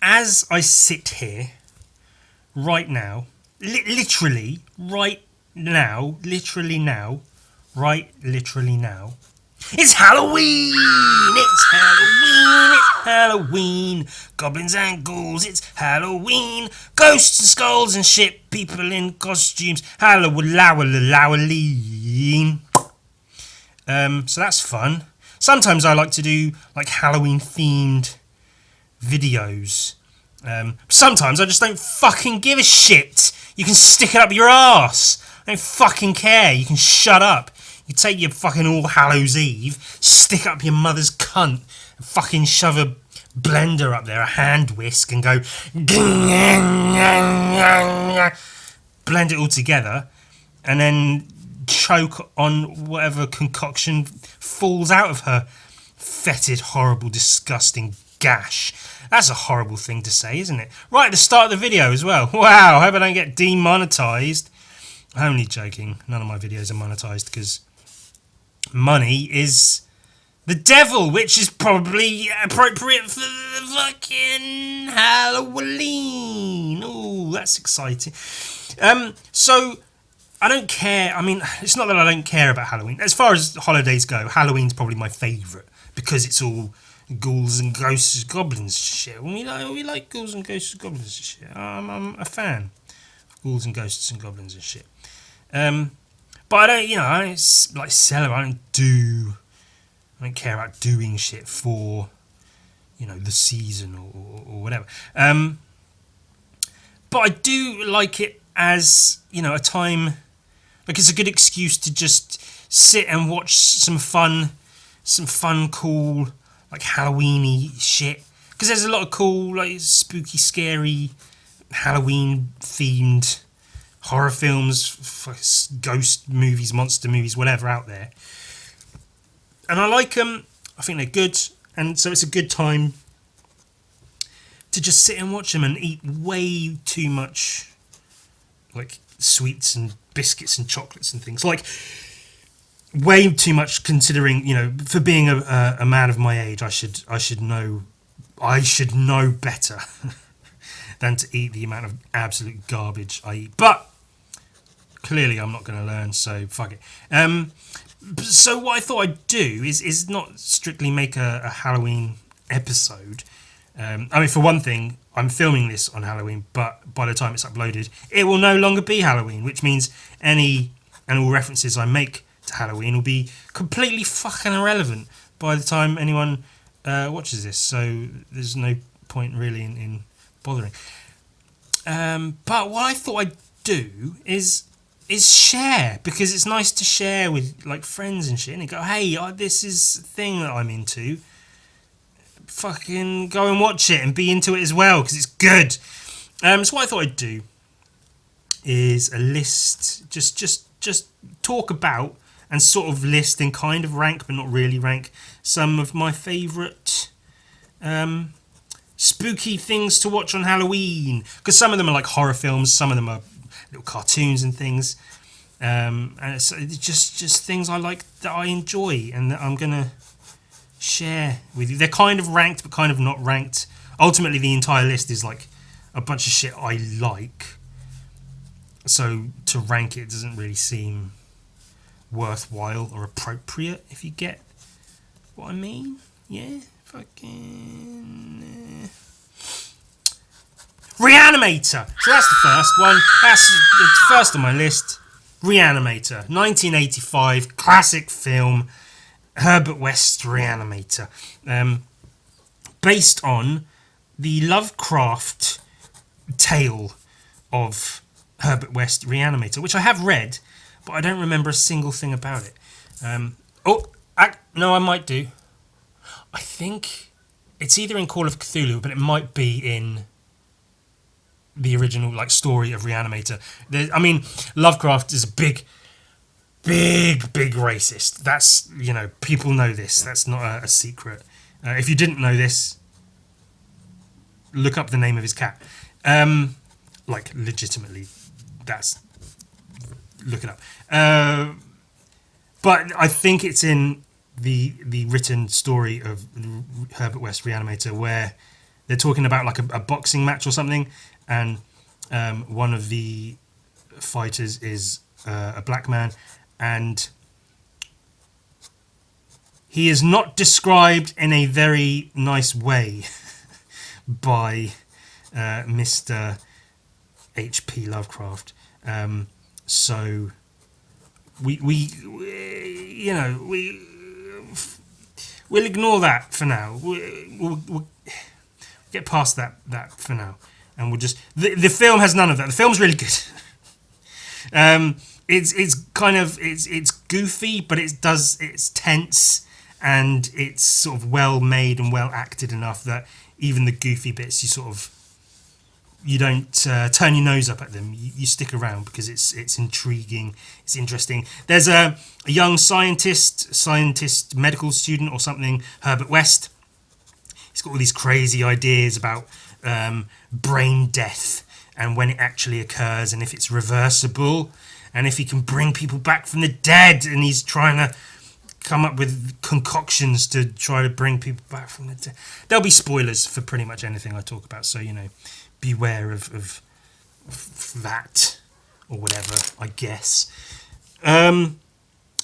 As I sit here right now, literally right now, literally now, it's Halloween! It's Halloween! It's Halloween! Goblins and ghouls, it's Halloween! Ghosts and skulls and shit, people in costumes, Halloween! So that's fun. Sometimes I like to do like Halloween themed videos. Sometimes I just don't fucking give a shit. You can stick it up your ass. I don't fucking care. You can shut up. You take your fucking All Hallows Eve, stick up your mother's cunt, and fucking shove a blender up there, a hand whisk, and go blend it all together, and then choke on whatever concoction falls out of her fetid, horrible, disgusting gash. That's a horrible thing to say, isn't it? Right at the start of the video as well. Wow, I hope I don't get demonetized. I'm only joking. None of my videos are monetized because money is the devil, which is probably appropriate for the fucking Halloween. Oh, that's exciting. So I don't care. I mean, it's not that I don't care about Halloween. As far as holidays go, Halloween's probably my favourite because it's all ghouls and ghosts and goblins shit. We like ghouls and ghosts and goblins and shit. I'm a fan of ghouls and ghosts and goblins and shit. But I don't, I don't like celebrate. I don't care about doing shit for, the season or whatever. But I do like it as, a time, like it's a good excuse to just sit and watch some fun, cool, like Halloween-y shit. Because there's a lot of cool, like spooky, scary, Halloween-themed horror films, ghost movies, monster movies, whatever out there. And I like them. I think they're good. And so it's a good time to just sit and watch them and eat way too much, like, sweets and biscuits and chocolates and things. Like, way too much considering, for being a man of my age, I should know better than to eat the amount of absolute garbage I eat. But clearly I'm not going to learn, so fuck it. So what I thought I'd do is not strictly make a Halloween episode. For one thing, I'm filming this on Halloween, but by the time it's uploaded, it will no longer be Halloween, which means any and all references I make to Halloween will be completely fucking irrelevant by the time anyone watches this. So there's no point really in bothering. But what I thought I'd do is share, because it's nice to share with like friends and shit and go, hey, this is a thing that I'm into, fucking go and watch it and be into it as well because it's good. So what I thought I'd do is a list, just talk about and sort of list and kind of rank but not really rank some of my favourite spooky things to watch on Halloween, because some of them are like horror films, some of them are little cartoons and things, and it's just things I like that I enjoy and that I'm gonna share with you. They're kind of ranked but kind of not ranked. Ultimately the entire list is like a bunch of shit I like, so to rank it doesn't really seem worthwhile or appropriate, if you get what I mean. Yeah, fucking Reanimator. So that's the first one. That's the first on my list. Reanimator, 1985, classic film, Herbert West Reanimator, based on the Lovecraft tale of Herbert West Reanimator, which I have read, but I don't remember a single thing about it. No, I might do. I think it's either in Call of Cthulhu, but it might be in the original like story of Reanimator. Lovecraft is a big racist. That's, people know this. That's not a secret. If you didn't know this, look up the name of his cat. Like legitimately, look it up. But I think it's in the written story of Herbert West Reanimator where they're talking about like a boxing match or something, and one of the fighters is a black man, and he is not described in a very nice way by Mr. H.P. Lovecraft. So we we'll ignore that for now. We'll get past that for now, and we'll just the film has none of that. The film's really good. It's kind of it's goofy, but it's tense, and it's sort of well made and well acted enough that even the goofy bits you don't turn your nose up at them. You stick around because it's intriguing, it's interesting. There's a young scientist medical student or something, Herbert West. He's got all these crazy ideas about brain death and when it actually occurs and if it's reversible and if he can bring people back from the dead, and he's trying to come up with concoctions to try to bring people back from the dead. There'll be spoilers for pretty much anything I talk about, so beware of that or whatever, I guess. And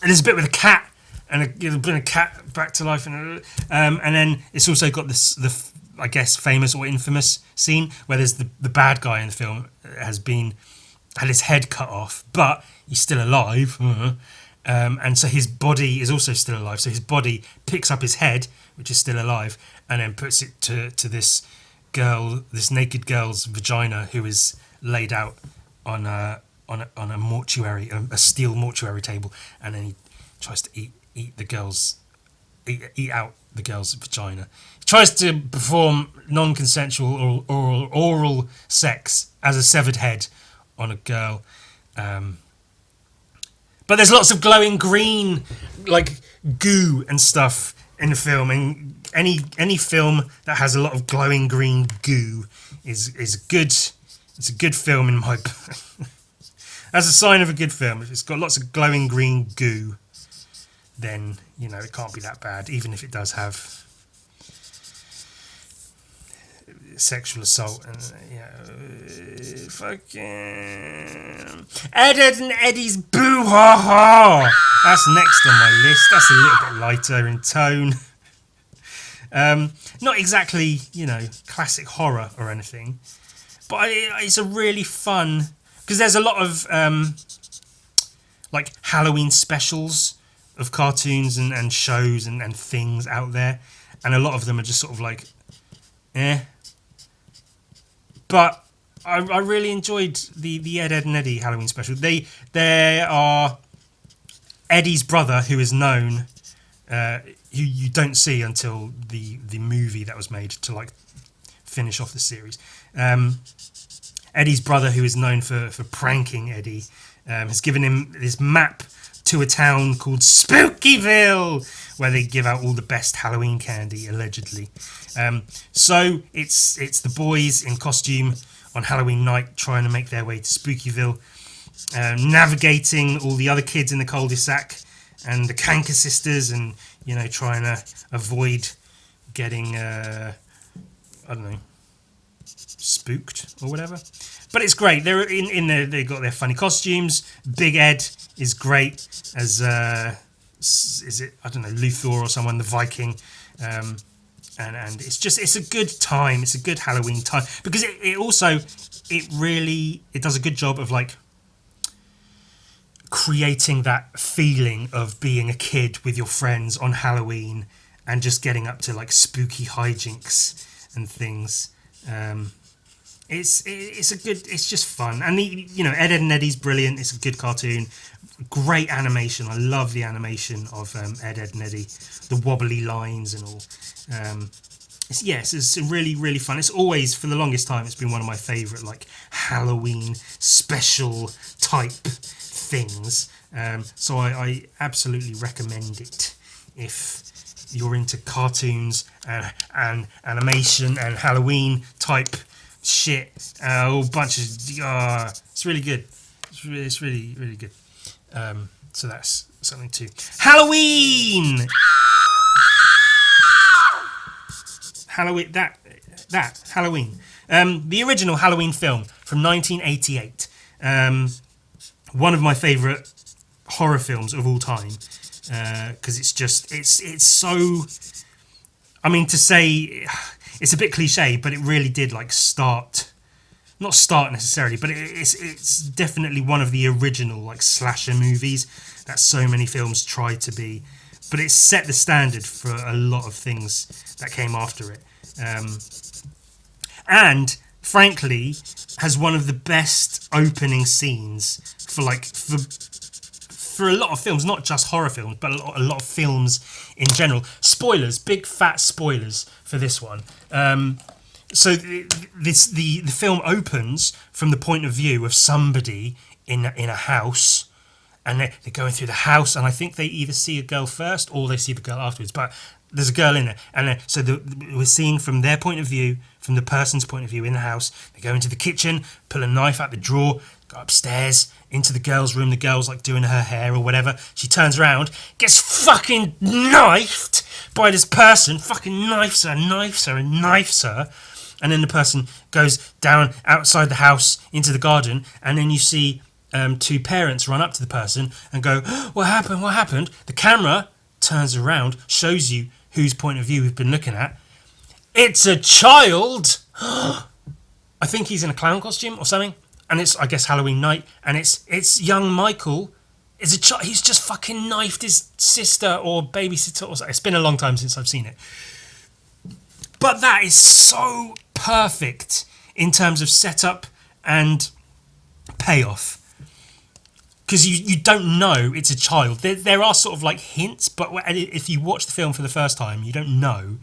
there's a bit with a cat, and bring a cat back to life, and then it's also got the I guess famous or infamous scene where there's the bad guy in the film had his head cut off, but he's still alive, and so his body is also still alive. So his body picks up his head, which is still alive, and then puts it to this naked girl's vagina, who is laid out on a mortuary, a steel mortuary table, and then he tries to eat out the girl's vagina. He tries to perform non-consensual oral sex as a severed head on a girl, but there's lots of glowing green, like goo and stuff in the film, and any film that has a lot of glowing green goo is good. It's a good film in my book. That's a sign of a good film. If it's got lots of glowing green goo, then it can't be that bad, even if it does have sexual assault and fucking Ed and Eddie's Boo Ha Ha. That's next on my list. That's a little bit lighter in tone. Not exactly, classic horror or anything, but it's a really fun, because there's a lot of like Halloween specials of cartoons and shows and things out there, and a lot of them are just sort of like, But I really enjoyed the Ed and Eddie Halloween special. They are Eddie's brother, who is known, you don't see until the movie that was made to like finish off the series. Eddie's brother, who is known for pranking Eddie, has given him this map to a town called Spookyville, where they give out all the best Halloween candy, allegedly. So it's the boys in costume on Halloween night trying to make their way to Spookyville, navigating all the other kids in the cul-de-sac and the Canker sisters, and trying to avoid getting spooked or whatever. But it's great. They're in there. They got their funny costumes. Big Ed is great as is it Luthor or someone, the Viking, and it's a good time. It's a good Halloween time because it also does a good job of like creating that feeling of being a kid with your friends on Halloween and just getting up to like spooky hijinks and things. It's just fun, and Ed and Eddie's brilliant. It's a good cartoon, great animation. I love the animation of Ed and Eddie, the wobbly lines and all. It's really, really fun. It's always, for the longest time, it's been one of my favourite like Halloween special type things. So I absolutely recommend it if you're into cartoons and animation and Halloween type shit. A whole bunch of it's really good. It's really, really good. So that's something too. Halloween. Halloween. That Halloween. The original Halloween film from 1988. One of my favourite horror films of all time, because it's so. I mean, to say it's a bit cliche, but it really did like not start necessarily, but it's definitely one of the original like slasher movies that so many films try to be. But it set the standard for a lot of things that came after it, and frankly, has one of the best opening scenes for a lot of films, not just horror films, but a lot of films in general. Spoilers, big fat spoilers for this one. So the film opens from the point of view of somebody in a house, and they're going through the house, and I think they either see a girl first or they see the girl afterwards. But there's a girl in there, and we're seeing from their point of view, from the person's point of view in the house. They go into the kitchen, pull a knife out the drawer, go upstairs into the girl's room. The girl's like doing her hair or whatever. She turns around, gets fucking knifed by this person. Fucking knifes her, and then the person goes down outside the house into the garden, and then you see two parents run up to the person and go, "What happened? What happened?" The camera turns around, shows you whose point of view we've been looking at. It's a child. I think he's in a clown costume or something, and it's, I guess, Halloween night, and it's young Michael. Is a child. He's just fucking knifed his sister or babysitter or something. It's been a long time since I've seen it, but that is so perfect in terms of setup and payoff, because you don't know it's a child. There are sort of like hints, but if you watch the film for the first time, you don't know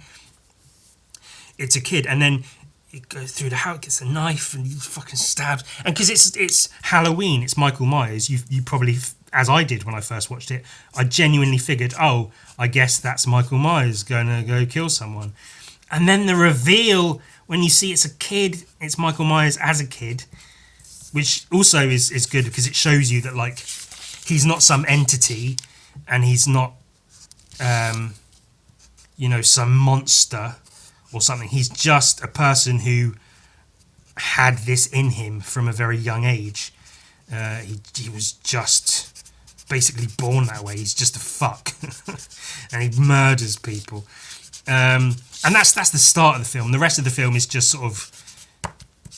it's a kid. And then it goes through the house, gets a knife, and he fucking stabs. And because it's Halloween, it's Michael Myers. You probably, as I did when I first watched it, I genuinely figured, oh, I guess that's Michael Myers going to go kill someone. And then the reveal when you see it's a kid, it's Michael Myers as a kid, which also is good because it shows you that like he's not some entity and he's not some monster or something. He's just a person who had this in him from a very young age. He was just basically born that way. He's just a fuck and he murders people. And that's the start of the film. The rest of the film is just sort of,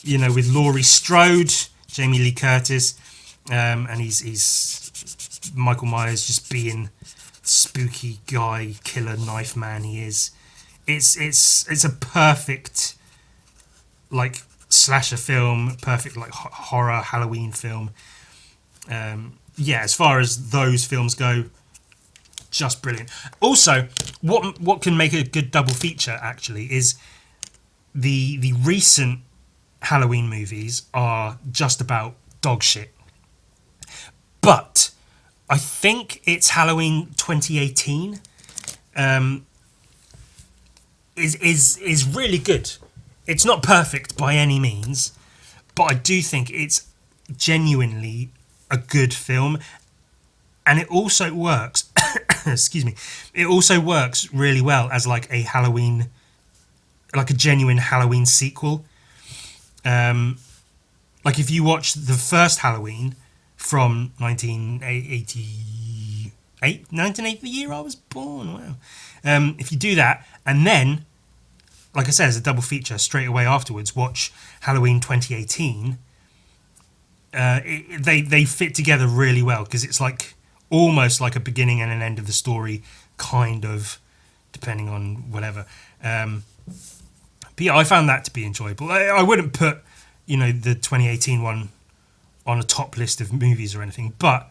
with Laurie Strode, Jamie Lee Curtis, and he's Michael Myers just being spooky guy, killer knife man he is. It's a perfect like slasher film, perfect like horror Halloween film. As far as those films go, just brilliant. Also, what can make a good double feature actually is the recent Halloween movies are just about dog shit. But I think it's Halloween 2018 is really good. It's not perfect by any means, but I do think it's genuinely a good film, and it also works. Excuse me. It also works really well as like a Halloween, like a genuine Halloween sequel. Like if you watch the first Halloween from 1980, the year I was born. Wow. If you do that, and then, like I said, as a double feature straight away afterwards, watch Halloween 2018. They fit together really well because it's like almost like a beginning and an end of the story, kind of, depending on whatever. But yeah, I found that to be enjoyable. I wouldn't put, the 2018 one on a top list of movies or anything, but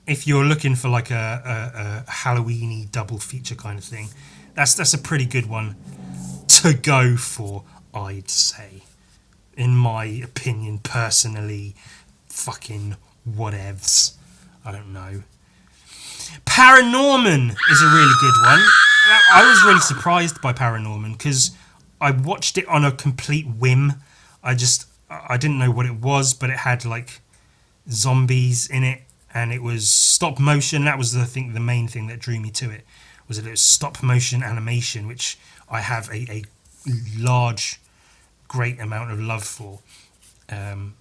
if you're looking for like a Halloween-y double feature kind of thing, that's a pretty good one to go for, I'd say, in my opinion, personally. Fucking whatevs. I don't know. ParaNorman is a really good one. I was really surprised by ParaNorman because I watched it on a complete whim. I didn't know what it was, but it had like zombies in it, and it was stop motion. That was the main thing that drew me to it. was it stop motion animation, which I have a large, great amount of love for. And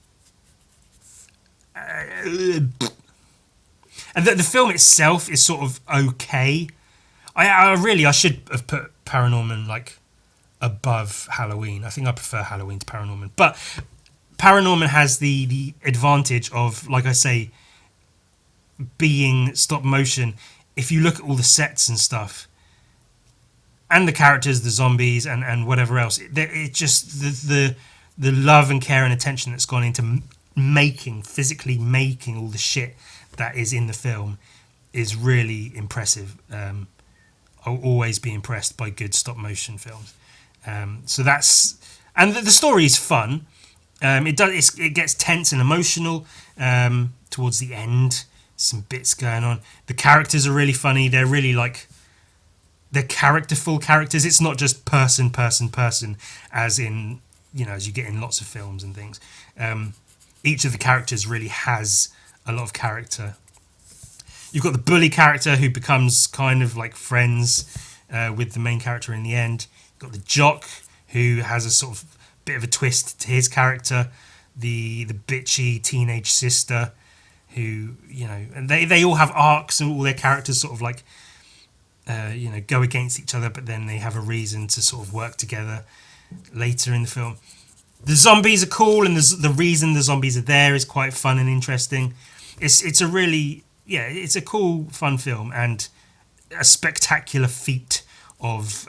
the film itself is sort of okay. I should have put ParaNorman like above Halloween. I think I prefer Halloween to ParaNorman, but ParaNorman has the advantage of, like I say, being stop motion. If you look at all the sets and stuff, and the characters, the zombies, and whatever else, it just the love and care and attention that's gone into physically making all the shit that is in the film is really impressive. I'll always be impressed by good stop motion films. So that's, and the story is fun. It gets tense and emotional towards the end. Some bits going on. The characters are really funny. They're really like, they're characterful characters. It's not just person, as in, as you get in lots of films and things. Each of the characters really has a lot of character. You've got the bully character who becomes kind of like friends with the main character in the end. You've got the jock who has a sort of bit of a twist to his character. The bitchy teenage sister who, and they all have arcs, and all their characters sort of like, go against each other, but then they have a reason to sort of work together later in the film. The zombies are cool, and the reason the zombies are there is quite fun and interesting. It's a really, it's a cool, fun film, and a spectacular feat of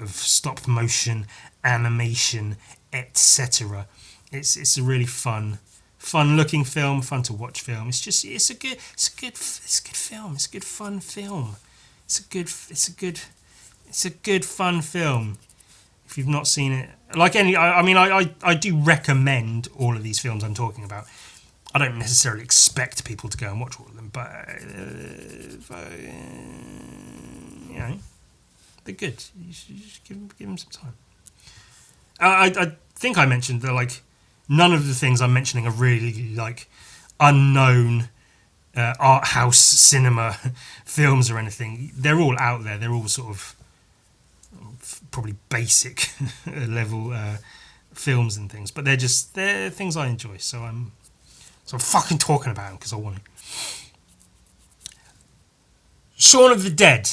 stop motion, animation, etc. It's a really fun looking film, fun to watch film. It's a good film. It's a good fun film. It's a good fun film. If you've not seen it, I do recommend all of these films I'm talking about. I don't necessarily expect people to go and watch all of them, but they're good. You should give them some time. I think I mentioned that like none of the things I'm mentioning are really like unknown art house cinema films or anything. They're all out there. They're all sort of probably basic level films and things, but they're things I enjoy. So I'm fucking talking about them because I want to. Shaun of the Dead,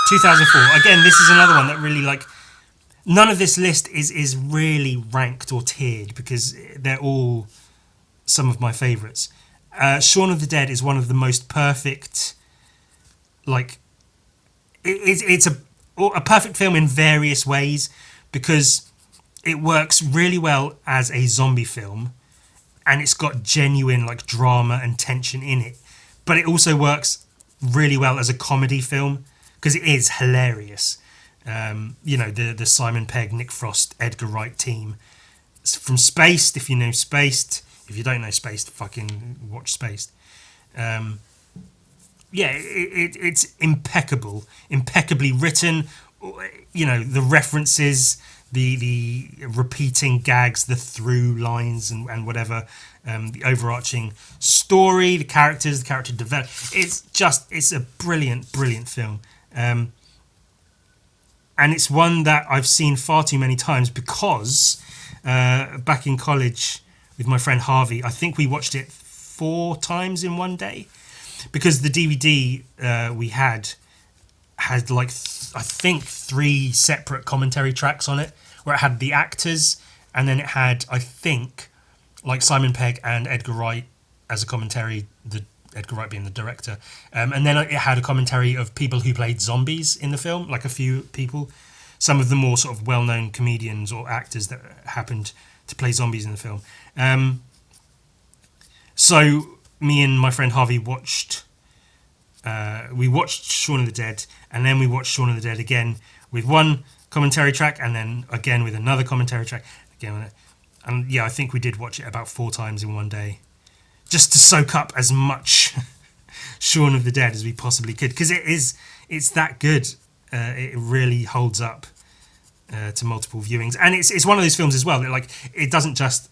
2004. Again, this is another one that really like. None of this list is really ranked or tiered because they're all some of my favourites. Shaun of the Dead is one of the most perfect. Like, it's a perfect film in various ways because it works really well as a zombie film, and it's got genuine like drama and tension in it. But it also works really well as a comedy film because it is hilarious. The Simon Pegg, Nick Frost, Edgar Wright team from Spaced. If you know Spaced, if you don't know Spaced, fucking watch Spaced. It's impeccably written. The references, the repeating gags, the through lines, and whatever. The overarching story, the character development. It's a brilliant film. And it's one that I've seen far too many times because back in college with my friend Harvey, I think we watched it 4 times in one day because the DVD we had like I think 3 separate commentary tracks on it where it had the actors and then it had I think like Simon Pegg and Edgar Wright as a commentary, the Edgar Wright being the director, and then it had a commentary of people who played zombies in the film, like a few people, some of the more sort of well-known comedians or actors that happened to play zombies in the film. So me and my friend Harvey watched Shaun of the Dead, and then we watched Shaun of the Dead again with one commentary track, and then again with another commentary track, again with it. And I think we did watch it about 4 times in one day, just to soak up as much Shaun of the Dead as we possibly could, because it's that good. It really holds up to multiple viewings, and it's one of those films as well that like it doesn't just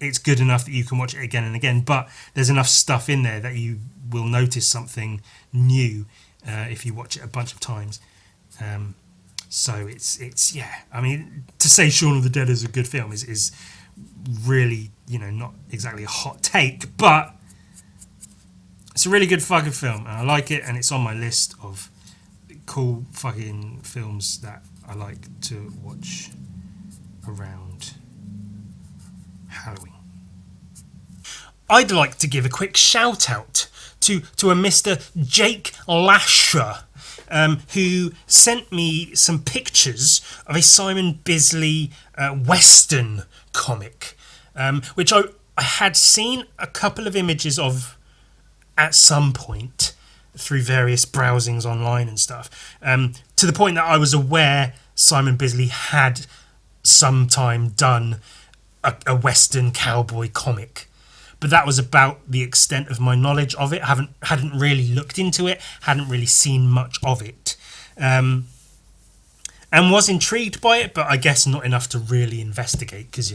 it's good enough that you can watch it again and again, but there's enough stuff in there that you will notice something new if you watch it a bunch of times. So it's yeah. I mean, to say Shaun of the Dead is a good film is really, not exactly a hot take, but it's a really good fucking film, and I like it, and it's on my list of cool fucking films that I like to watch around Halloween. I'd like to give a quick shout out to a Mr. Jake Lasher, who sent me some pictures of a Simon Bisley Western comic, which I had seen a couple of images of at some point through various browsings online and stuff, to the point that I was aware Simon Bisley had sometime done a Western cowboy comic. But that was about the extent of my knowledge of it. Hadn't really looked into it, hadn't really seen much of it, and was intrigued by it, but I guess not enough to really investigate, because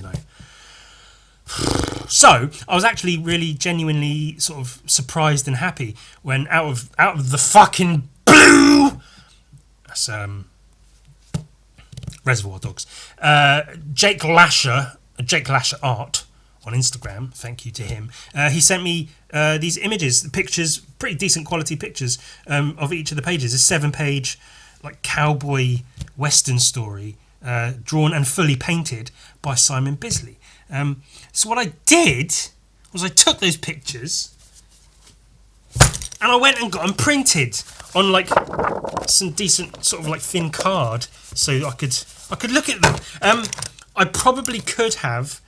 So I was actually really genuinely sort of surprised and happy when out of the fucking blue, that's Reservoir Dogs, Jake Lasher Art on Instagram, thank you to him, he sent me these images, pictures, pretty decent quality pictures, of each of the pages. A 7-page like cowboy western story, drawn and fully painted by Simon Bisley. So what I did was I took those pictures and I went and got them printed on like some decent sort of like thin card, so I could look at them. I probably could have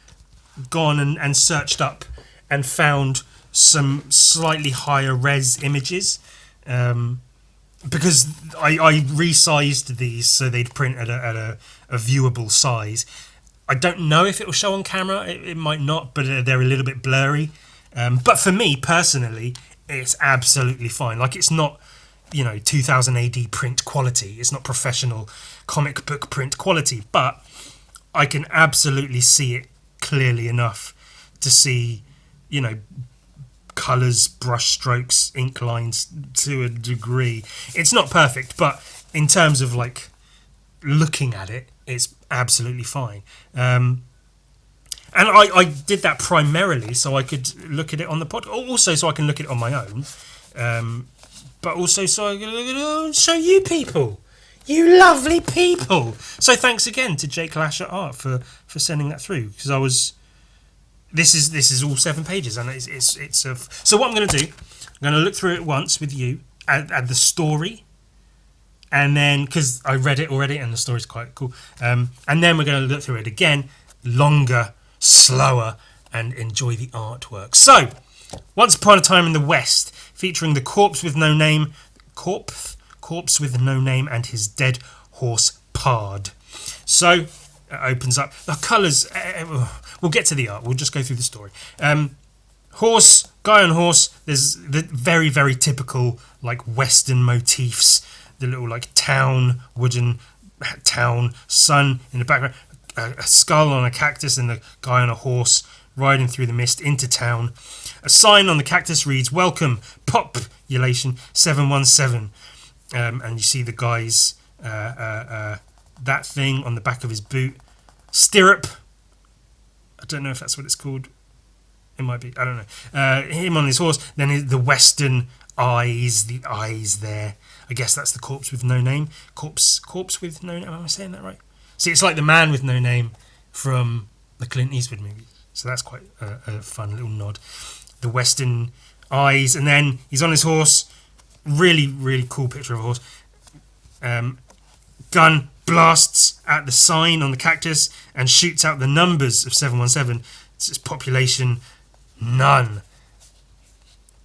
gone and searched up and found some slightly higher res images, because I resized these so they'd print at a viewable size. I don't know if it will show on camera, it might not, but they're a little bit blurry, but for me personally it's absolutely fine. Like, it's not 2000 AD print quality, it's not professional comic book print quality, but I can absolutely see it clearly enough to see, colours, brush strokes, ink lines to a degree. It's not perfect, but in terms of like looking at it, it's absolutely fine. And I did that primarily so I could look at it on the podcast, also so I can look at it on my own, but also so I can show you people. You lovely people. So thanks again to Jake Lasher Art for sending that through, because this is all 7 pages, and so what I'm going to do, I'm going to look through it once with you at the story, and then, because I read it already and the story's quite cool, and then we're going to look through it again, longer, slower, and enjoy the artwork. So, Once Upon a Time in the West, featuring the corpse with no name and his dead horse Pard. So it opens up. The colours, we'll get to the art, we'll just go through the story. Horse, guy on horse, there's the very, very typical like Western motifs, the little like wooden town, sun in the background, a skull on a cactus, and the guy on a horse riding through the mist into town. A sign on the cactus reads, "Welcome, population 717." And you see the guy's that thing on the back of his boot, stirrup. I don't know if that's what it's called. It might be. I don't know. Him on his horse. Then the Western eyes. The eyes there. I guess that's the corpse with no name. Corpse with no name. Am I saying that right? See, it's like the man with no name from the Clint Eastwood movie. So that's quite a fun little nod. The Western eyes, and then he's on his horse. Really, really cool picture of a horse. Gun blasts at the sign on the cactus and shoots out the numbers of 717. It's population none.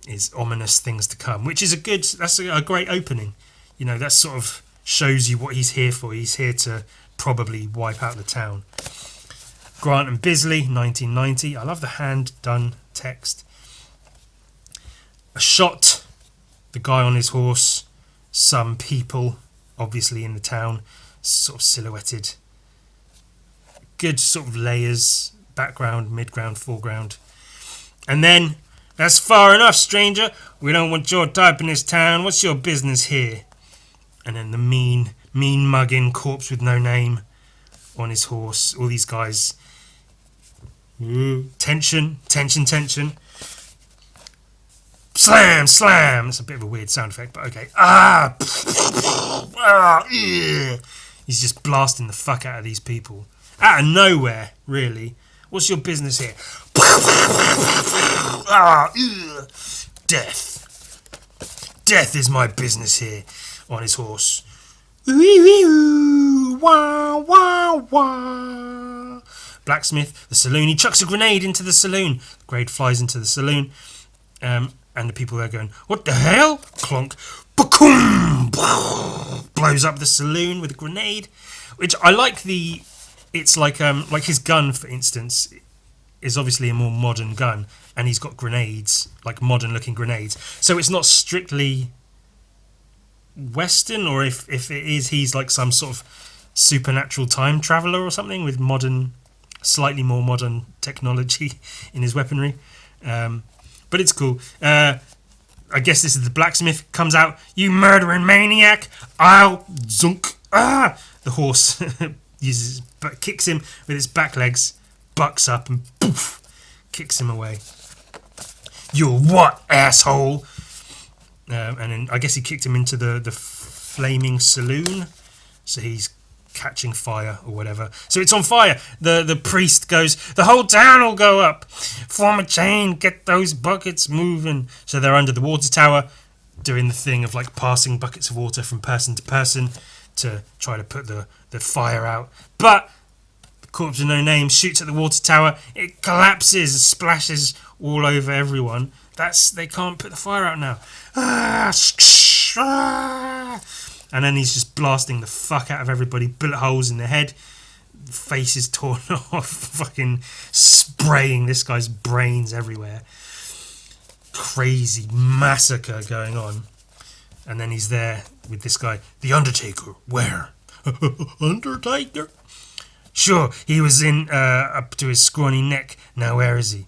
Is ominous things to come, which is that's a great opening. That sort of shows you what he's here for. He's here to probably wipe out the town. Grant and Bisley, 1990. I love the hand-done text. A shot. The guy on his horse, some people, obviously in the town, sort of silhouetted. Good sort of layers, background, midground, foreground. And then That's far enough, stranger. We don't want your type in this town. What's your business here? And then the mean mugging corpse with no name on his horse. All these guys. Ooh. Tension. Slam, slam. It's a bit of a weird sound effect, but okay. He's just blasting the fuck out of these people. Out of nowhere, really. What's your business here? Death. Death is my business here. On his horse. Blacksmith, the saloon. He chucks a grenade into the saloon. The grenade flies into the saloon. And the people there going, what the hell? Clonk. Blows up the saloon with a grenade. Which I like the... It's like his gun, for instance, is obviously a more modern gun. And he's got grenades, like modern-looking grenades. So it's not strictly Western, or if it is, he's like some sort of supernatural time traveller or something with slightly more modern technology in his weaponry. But it's cool. I guess this is the blacksmith. Comes out, you murdering maniac! I'll zunk! The horse kicks him with its back legs, bucks up and poof, kicks him away. You what, asshole? And then I guess he kicked him into the flaming saloon. So he's catching fire or whatever. So it's on fire. The priest goes, the whole town will go up. Form a chain, get those buckets moving. So they're under the water tower doing the thing of like passing buckets of water from person to person to try to put the fire out. But the corpse of no name shoots at the water tower. It collapses, splashes all over everyone. They can't put the fire out now. And then he's just blasting the fuck out of everybody. Bullet holes in the head. Face is torn off. Fucking spraying this guy's brains everywhere. Crazy massacre going on. And then he's there with this guy. The Undertaker. Where? Undertaker? Sure, he was in up to his scrawny neck. Now where is he?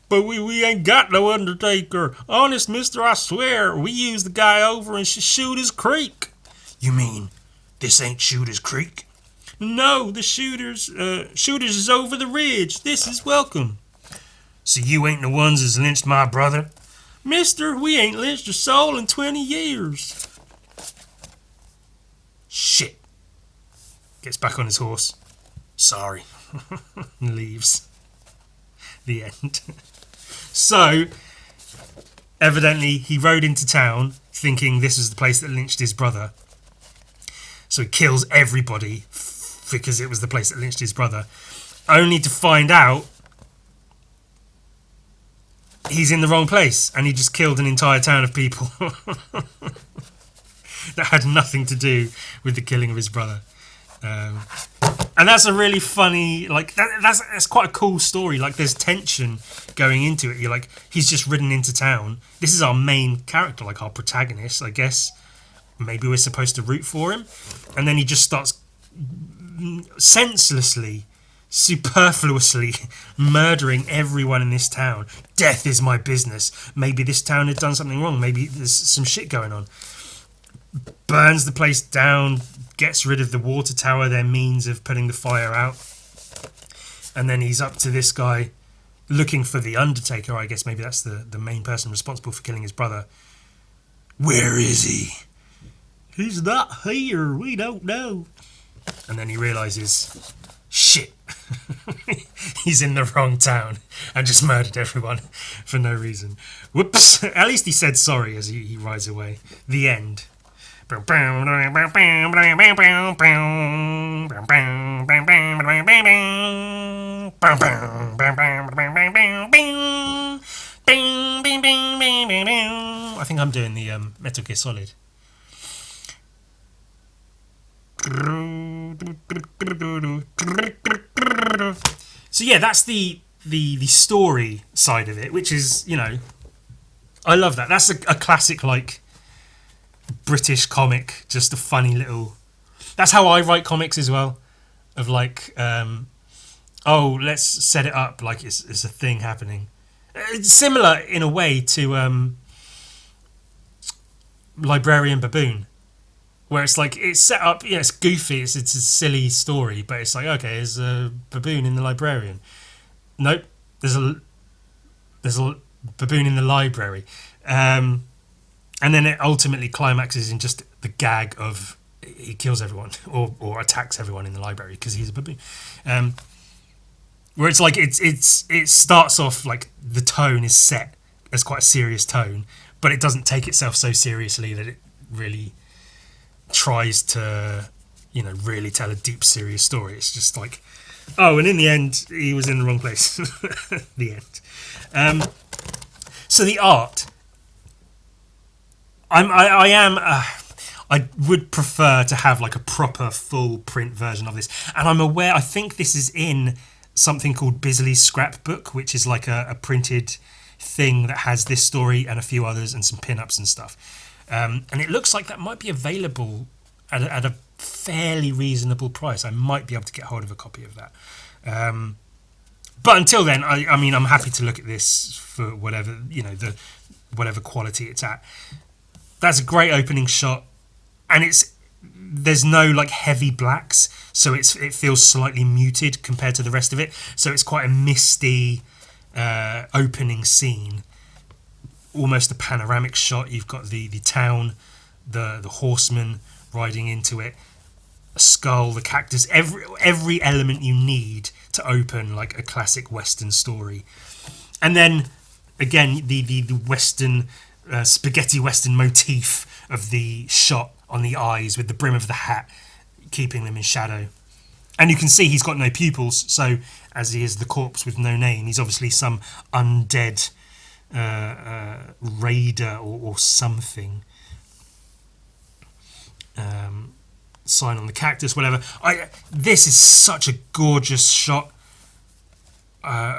But we ain't got no Undertaker. Honest, mister, I swear. We used the guy over in Shooter's Creek. You mean this ain't Shooter's Creek? No, the Shooters is over the ridge. This is welcome. So you ain't the ones that's lynched my brother? Mister, we ain't lynched a soul in 20 years. Shit. Gets back on his horse. Sorry. And leaves. The end. So, evidently, he rode into town thinking this was the place that lynched his brother. So he kills everybody because it was the place that lynched his brother. Only to find out he's in the wrong place and he just killed an entire town of people that had nothing to do with the killing of his brother. And that's a really funny, like, that's quite a cool story. Like, there's tension going into it. You're like, he's just ridden into town. This is our main character, like our protagonist, I guess. Maybe we're supposed to root for him. And then he just starts senselessly, superfluously murdering everyone in this town. Death is my business. Maybe this town has done something wrong. Maybe there's some shit going on. Burns the place down, gets rid of the water tower, their means of putting the fire out. And then he's up to this guy looking for the Undertaker. I guess maybe that's the main person responsible for killing his brother. Where is he? He's not here. We don't know. And then he realises, shit, he's in the wrong town and just murdered everyone for no reason. Whoops. At least he said sorry as he rides away. The end. I think I'm doing the Metal Gear Solid. So yeah, that's the story side of it, which is, you know, I love that. That's a classic, like, British comic, just a funny little... That's how I write comics as well, of like, oh, let's set it up like it's a thing happening. It's similar in a way to Librarian Baboon, where it's like it's set up. Yeah, it's goofy. It's a silly story, but it's like, okay, there's a baboon in the librarian. Nope, there's a baboon in the library, and then it ultimately climaxes in just the gag of he kills everyone or attacks everyone in the library because he's a baboon. Where it's like it starts off like the tone is set as quite a serious tone, but it doesn't take itself so seriously that it really tries to, really tell a deep, serious story. It's just like, oh, and in the end, he was in the wrong place. The end. So the art, I would prefer to have like a proper full print version of this, and I'm aware. I think this is in something called Bisley's Scrapbook, which is like a printed thing that has this story and a few others and some pin-ups and stuff. And it looks like that might be available at a fairly reasonable price. I might be able to get hold of a copy of that. But until then, I mean, I'm happy to look at this for whatever, whatever quality it's at. That's a great opening shot, and there's no like heavy blacks, so it feels slightly muted compared to the rest of it. So it's quite a misty opening scene, almost a panoramic shot. You've got the town, the horseman riding into it, a skull, the cactus, every element you need to open like a classic Western story. And then again, the Western spaghetti Western motif of the shot on the eyes with the brim of the hat keeping them in shadow. And you can see he's got no pupils, so as he is the corpse with no name, he's obviously some undead raider or something. Sign on the cactus, whatever. This is such a gorgeous shot.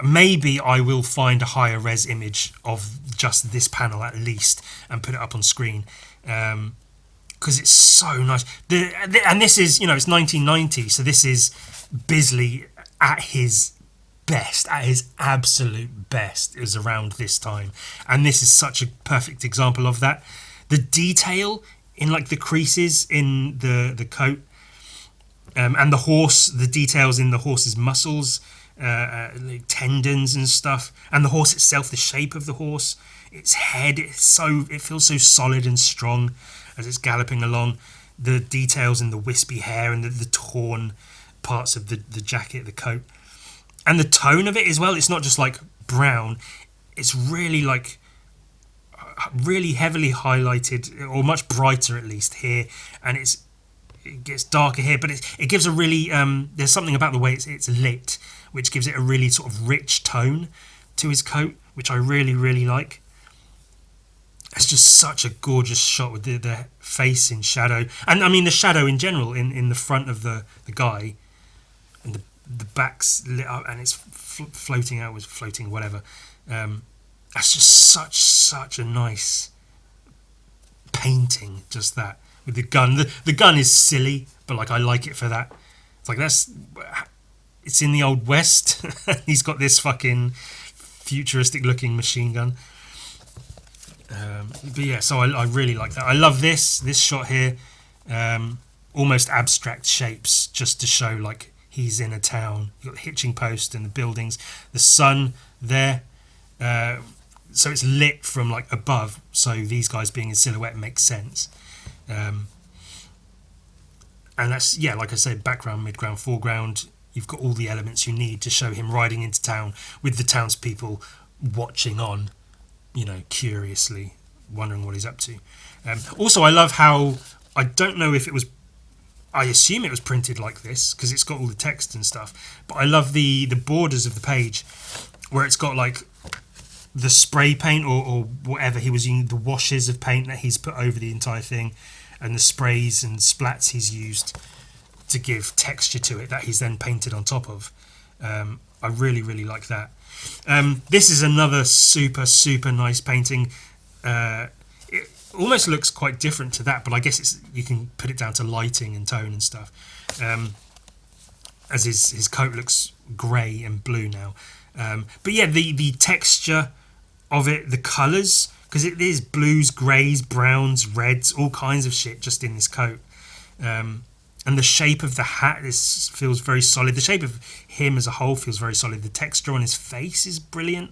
Maybe I will find a higher res image of just this panel at least and put it up on screen, because it's so nice. And this is, it's 1990, so this is Bisley at his best, at his absolute best. It was around this time, and this is such a perfect example of that. The detail in like the creases in the coat, and the horse, the details in the horse's muscles, like tendons and stuff, and the horse itself, the shape of the horse, its head, it feels so solid and strong as it's galloping along. The details in the wispy hair and the torn parts of the jacket, the coat, and the tone of it as well. It's not just like brown, it's really like really heavily highlighted, or much brighter at least here, and it gets darker here, but it gives a really there's something about the way it's lit which gives it a really sort of rich tone to his coat, which I really, really like. It's just such a gorgeous shot with the face in shadow, and I mean the shadow in general in the front of the guy, and the back's lit up and it's floating outwards, floating whatever. That's just such a nice painting, just that with the gun. The gun is silly, but like I like it for that. It's like it's in the old West. He's got this fucking futuristic looking machine gun. But yeah, so I really like that. I love this shot here. Almost abstract shapes, just to show like he's in a town. You've got the hitching post and the buildings, the sun there. So it's lit from like above, so these guys being in silhouette makes sense. And that's, yeah, like I said, background, midground, foreground. You've got all the elements you need to show him riding into town with the townspeople watching on, curiously, wondering what he's up to. Also, I love how, I don't know if it was, I assume it was printed like this because it's got all the text and stuff, but I love the borders of the page where it's got like the spray paint or whatever he was using, the washes of paint that he's put over the entire thing, and the sprays and splats he's used to give texture to it that he's then painted on top of. I really, really like that. This is another super nice painting. It almost looks quite different to that, but I guess you can put it down to lighting and tone and stuff. As his coat looks grey and blue now. But yeah, the texture of it, the colours, because it is blues, greys, browns, reds, all kinds of shit just in this coat. And the shape of the hat feels very solid. The shape of him as a whole feels very solid. The texture on his face is brilliant.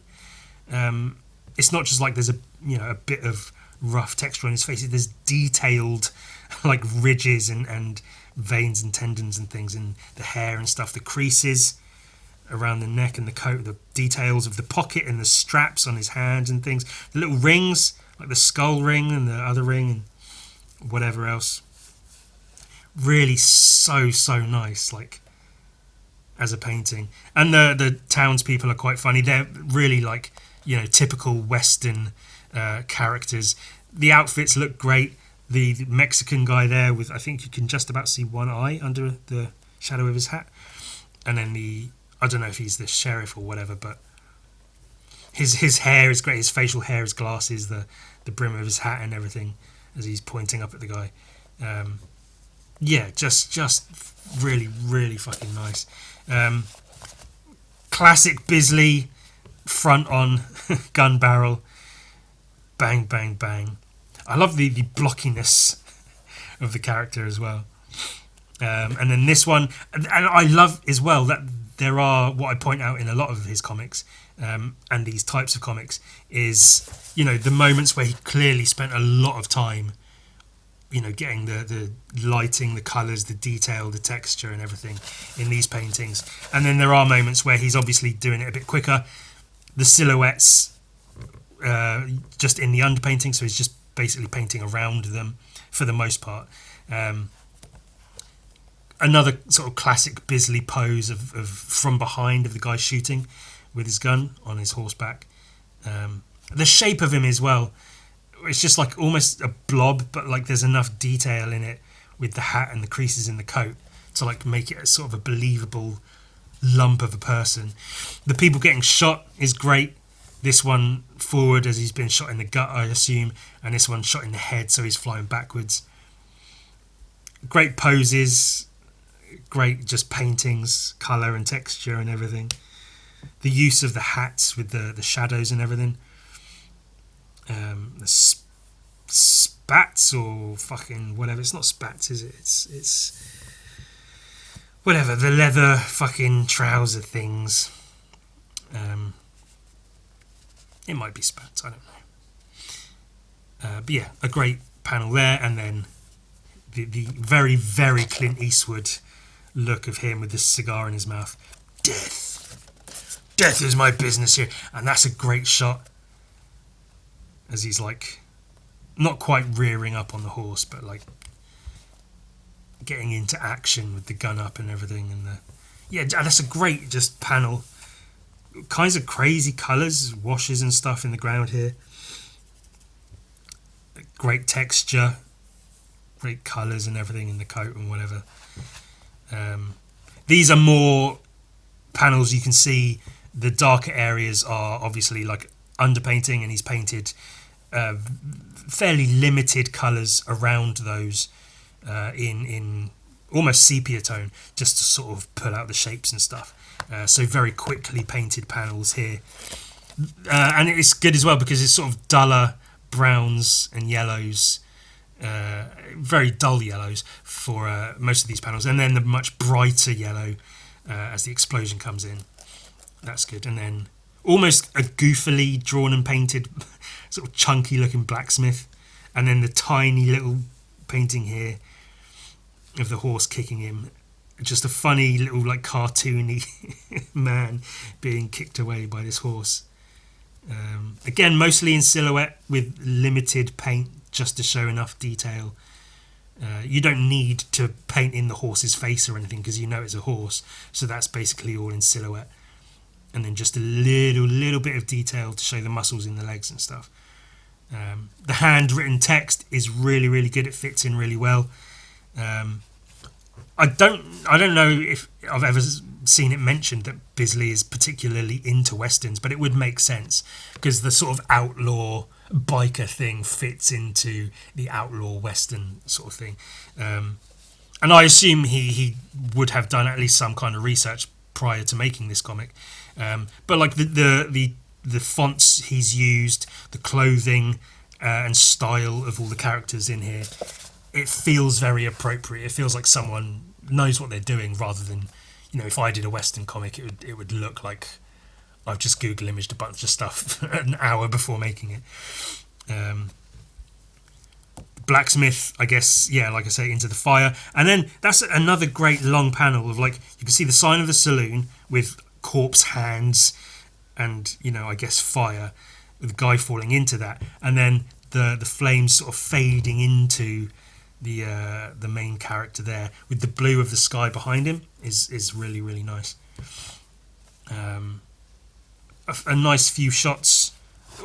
It's not just like there's a bit of rough texture on his face. There's detailed like ridges and veins and tendons and things in the hair and stuff. The creases around the neck and the coat, the details of the pocket and the straps on his hands and things. The little rings, like the skull ring and the other ring and whatever else. Really so nice, like as a painting. And the townspeople are quite funny. They're really like, typical Western characters. The outfits look great. The Mexican guy there with, I think you can just about see one eye under the shadow of his hat. And then I don't know if he's the sheriff or whatever, but his hair is great. His facial hair, his glasses, the brim of his hat and everything as he's pointing up at the guy. Just really fucking nice. Classic Bisley front on gun barrel, bang bang bang. I love the blockiness of the character as well. And then this one, and I love as well that there are, what I point out in a lot of his comics, and these types of comics, is the moments where he clearly spent a lot of time getting the lighting, the colours, the detail, the texture and everything in these paintings. And then there are moments where he's obviously doing it a bit quicker. The silhouettes just in the underpainting, so he's just basically painting around them for the most part. Another sort of classic Bisley pose of from behind of the guy shooting with his gun on his horseback. The shape of him as well, it's just like almost a blob, but like there's enough detail in it with the hat and the creases in the coat to like make it a sort of a believable lump of a person. The people getting shot is great. This one forward as he's been shot in the gut, I assume, and this one shot in the head, so he's flying backwards. Great poses, great just paintings, colour and texture and everything. The use of the hats with the shadows and everything. The spats or fucking whatever. It's not spats, is it? It's whatever. The leather fucking trouser things. It might be spats. I don't know. But yeah, a great panel there, and then the very very Clint Eastwood look of him with the cigar in his mouth. Death is my business here, and that's a great shot. As he's like, not quite rearing up on the horse, but like getting into action with the gun up and everything. And that's a great just panel. Kinds of crazy colours, washes and stuff in the ground here. Great texture, great colours and everything in the coat and whatever. These are more panels you can see. The darker areas are obviously like underpainting, and he's painted fairly limited colours around those in almost sepia tone, just to sort of pull out the shapes and stuff. So very quickly painted panels here, and it's good as well because it's sort of duller browns and yellows, very dull yellows for most of these panels, and then the much brighter yellow as the explosion comes in. That's good. And then almost a goofily drawn and painted sort of chunky looking blacksmith, and then the tiny little painting here of the horse kicking him, just a funny little like cartoony man being kicked away by this horse. Again, mostly in silhouette with limited paint just to show enough detail. You don't need to paint in the horse's face or anything because it's a horse, so that's basically all in silhouette. And then just a little bit of detail to show the muscles in the legs and stuff. The handwritten text is really, really good. It fits in really well. I don't know if I've ever seen it mentioned that Bisley is particularly into westerns, but it would make sense because the sort of outlaw biker thing fits into the outlaw western sort of thing. And I assume he would have done at least some kind of research prior to making this comic. But like the the fonts he's used, the clothing and style of all the characters in here, it feels very appropriate. It feels like someone knows what they're doing, rather than, if I did a Western comic, it would look like I've just Google imaged a bunch of stuff an hour before making it. Blacksmith, I guess, like I say, into the fire. And then that's another great long panel of, like, you can see the sign of the saloon with corpse hands and, I guess fire, with the guy falling into that. And then the flames sort of fading into the main character there, with the blue of the sky behind him is really, really nice. A nice few shots,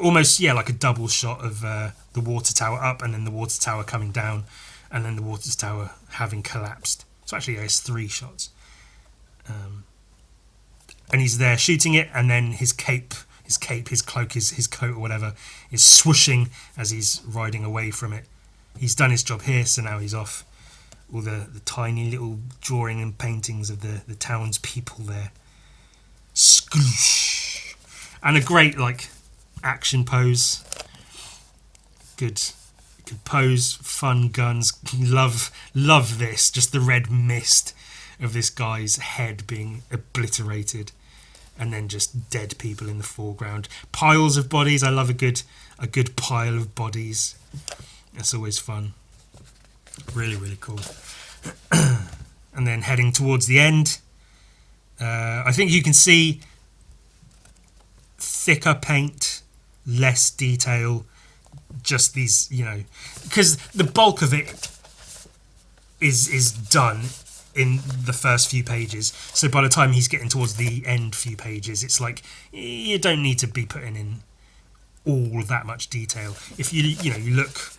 almost like a double shot of the water tower up, and then the water tower coming down, and then the water tower having collapsed. So actually it's 3 shots, and he's there shooting it, and then his cloak, his coat or whatever is swooshing as he's riding away from it. He's done his job here, so now he's off. All the tiny little drawing and paintings of the townspeople there. Skloosh. And a great, like, action pose. Good pose, fun guns. Love this. Just the red mist of this guy's head being obliterated, and then just dead people in the foreground. Piles of bodies. I love a good pile of bodies. That's always fun. Really, really cool. And then heading towards the end, I think you can see thicker paint, less detail, just these, because the bulk of it is done in the first few pages. So by the time he's getting towards the end few pages, it's like you don't need to be putting in all that much detail. If you look,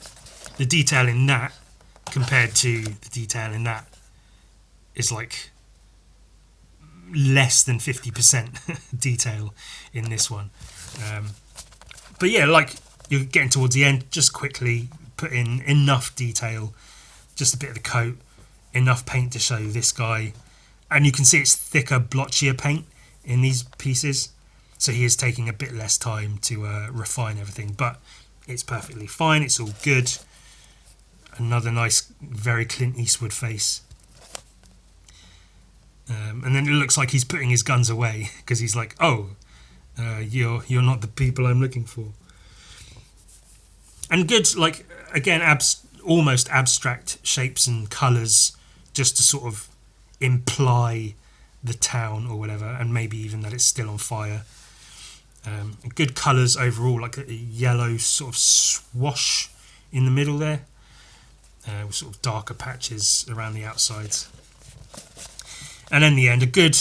the detail in that compared to the detail in that is like less than 50% detail in this one. But like you're getting towards the end, just quickly put in enough detail, just a bit of the coat, enough paint to show this guy, and you can see it's thicker, blotchier paint in these pieces, so he is taking a bit less time to refine everything, but it's perfectly fine. It's all good. Another nice, very Clint Eastwood face. And then it looks like he's putting his guns away, because he's like, you're not the people I'm looking for. And good, like, again, almost abstract shapes and colours, just to sort of imply the town or whatever, and maybe even that it's still on fire. Good colours overall, like a yellow sort of swash in the middle there, with sort of darker patches around the outsides. And in the end, a good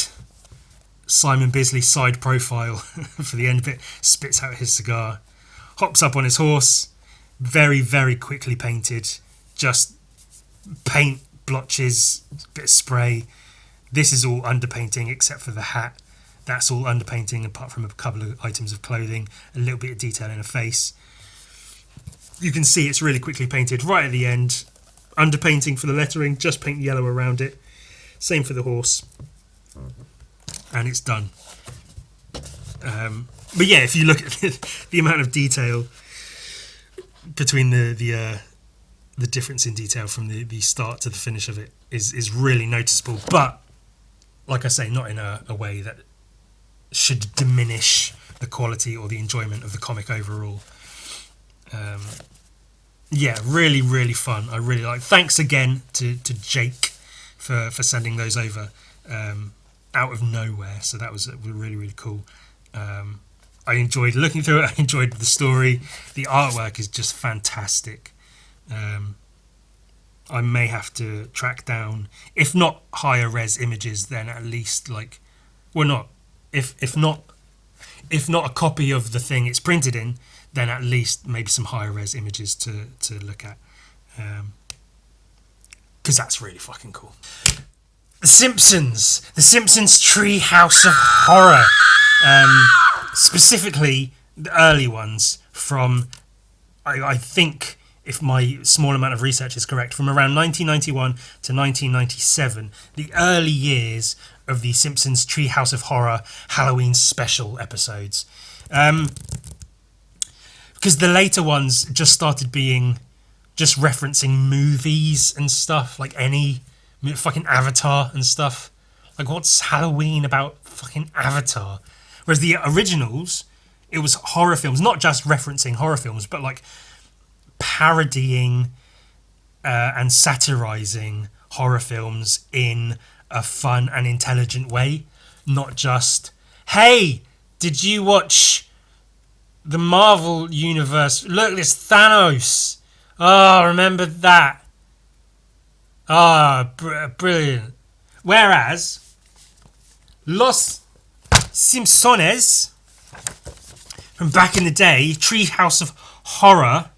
Simon Bisley side profile for the end bit. Spits out his cigar, hops up on his horse, very, very quickly painted, just paint, blotches, bit of spray. This is all underpainting except for the hat. That's all underpainting apart from a couple of items of clothing, a little bit of detail in a face. You can see it's really quickly painted right at the end. Underpainting for the lettering, just paint yellow around it. Same for the horse. And it's done. But yeah, if you look at the amount of detail between the difference in detail from the start to the finish of it is really noticeable. But like I say, not in a way that should diminish the quality or the enjoyment of the comic overall. Yeah, really, really fun. I really like. Thanks again to Jake for sending those over out of nowhere. So that was really, really cool. I enjoyed looking through it. I enjoyed the story. The artwork is just fantastic. I may have to track down, if not higher res images, then at least if not a copy of the thing it's printed in, then at least maybe some higher res images to look at, because that's really fucking cool. The Simpsons Tree House of Horror, specifically the early ones from, I think, if my small amount of research is correct, from around 1991 to 1997, the early years of the Simpsons Treehouse of Horror Halloween special episodes. Because the later ones just started being just referencing movies and stuff, like any fucking Avatar and stuff. Like, what's Halloween about fucking Avatar? Whereas the originals, it was horror films, not just referencing horror films, but like parodying and satirizing horror films in a fun and intelligent way. Not just, hey, did you watch the Marvel Universe? Look, there's Thanos. Oh, remember that. Brilliant. Whereas Los Simpsons from back in the day, Treehouse of Horror,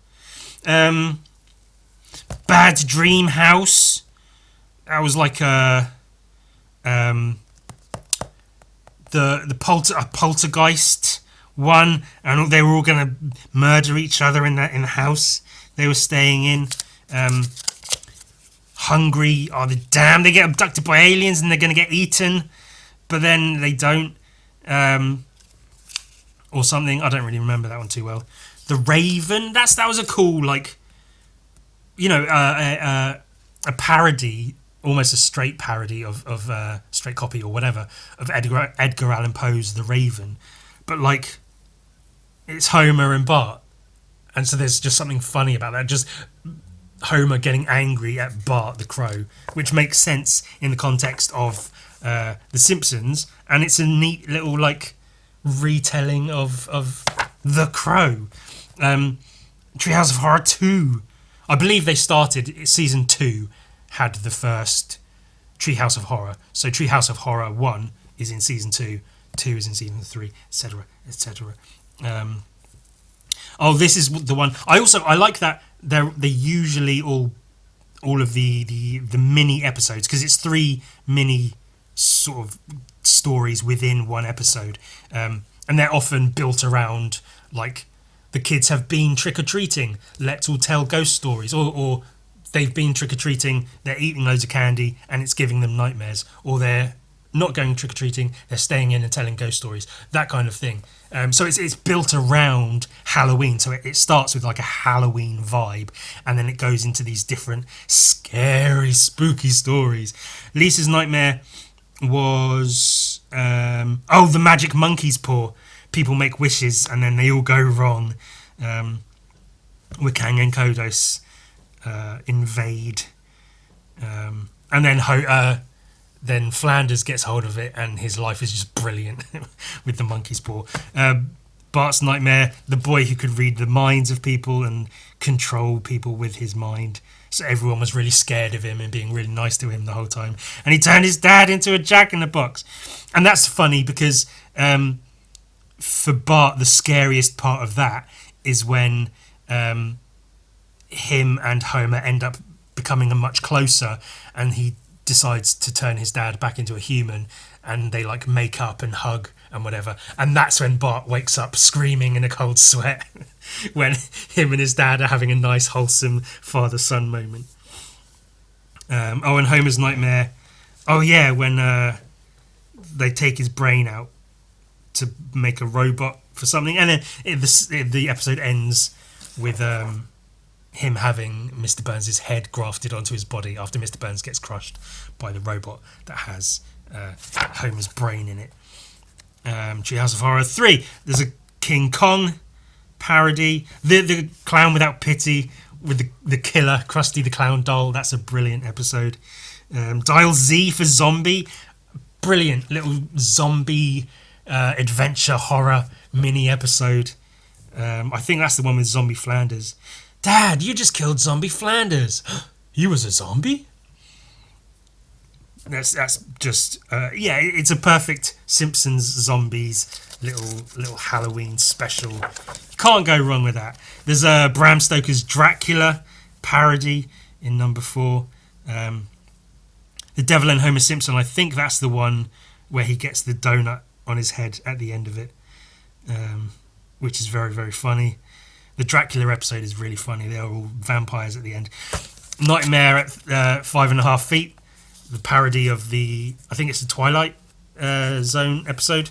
Bad Dream House, that was like a poltergeist one, and they were all going to murder each other in the house they were staying in. Hungry are the damned. They get abducted by aliens and they're going to get eaten, but then they don't, or something. I don't really remember that one too well. The Raven. That was a cool, like, you know, a parody, almost a straight parody of straight copy or whatever of Edgar Allan Poe's The Raven, but like it's Homer and Bart, and so there's just something funny about that. Just Homer getting angry at Bart the Crow, which makes sense in the context of The Simpsons, and it's a neat little like retelling of The Crow. Treehouse of Horror 2. I believe they started season 2 had the first Treehouse of Horror. So Treehouse of Horror 1 is in season 2, 2 is in season 3, etc., etc. This is the one. I like that they usually all of the mini episodes, because it's 3 mini sort of stories within one episode, and they're often built around like the kids have been trick-or-treating, let's all tell ghost stories, or they've been trick-or-treating, they're eating loads of candy and it's giving them nightmares, or they're not going trick-or-treating, they're staying in and telling ghost stories, that kind of thing. So it's built around Halloween, so it starts with like a Halloween vibe, and then it goes into these different scary, spooky stories. Lisa's nightmare was the magic monkey's paw. People make wishes and then they all go wrong. Wikang and Kodos invade, and then Flanders gets hold of it and his life is just brilliant with the monkey's paw. Bart's nightmare, the boy who could read the minds of people and control people with his mind. So everyone was really scared of him and being really nice to him the whole time. And he turned his dad into a jack-in-the-box. And that's funny because for Bart, the scariest part of that is when him and Homer end up becoming much closer, and he decides to turn his dad back into a human, and they like make up and hug and whatever, and that's when Bart wakes up screaming in a cold sweat when him and his dad are having a nice wholesome father-son moment. And Homer's nightmare, when they take his brain out to make a robot for something, and then the episode ends with him having Mr. Burns' head grafted onto his body after Mr. Burns gets crushed by the robot that has Homer's brain in it. Treehouse of Horror 3, there's a King Kong parody, the Clown Without Pity with the killer Krusty the Clown doll. That's a brilliant episode. Dial Z for Zombie, brilliant little zombie adventure horror mini episode. I think that's the one with Zombie Flanders. Dad, you just killed Zombie Flanders. He was a zombie? That's just it's a perfect Simpsons zombies little Halloween special. You can't go wrong with that. There's a Bram Stoker's Dracula parody in number 4. The Devil and Homer Simpson, I think that's the one where he gets the donut on his head at the end of it, which is very, very funny. The Dracula episode is really funny. They're all vampires at the end. Nightmare at 5.5 Feet, the parody of I think it's the Twilight Zone episode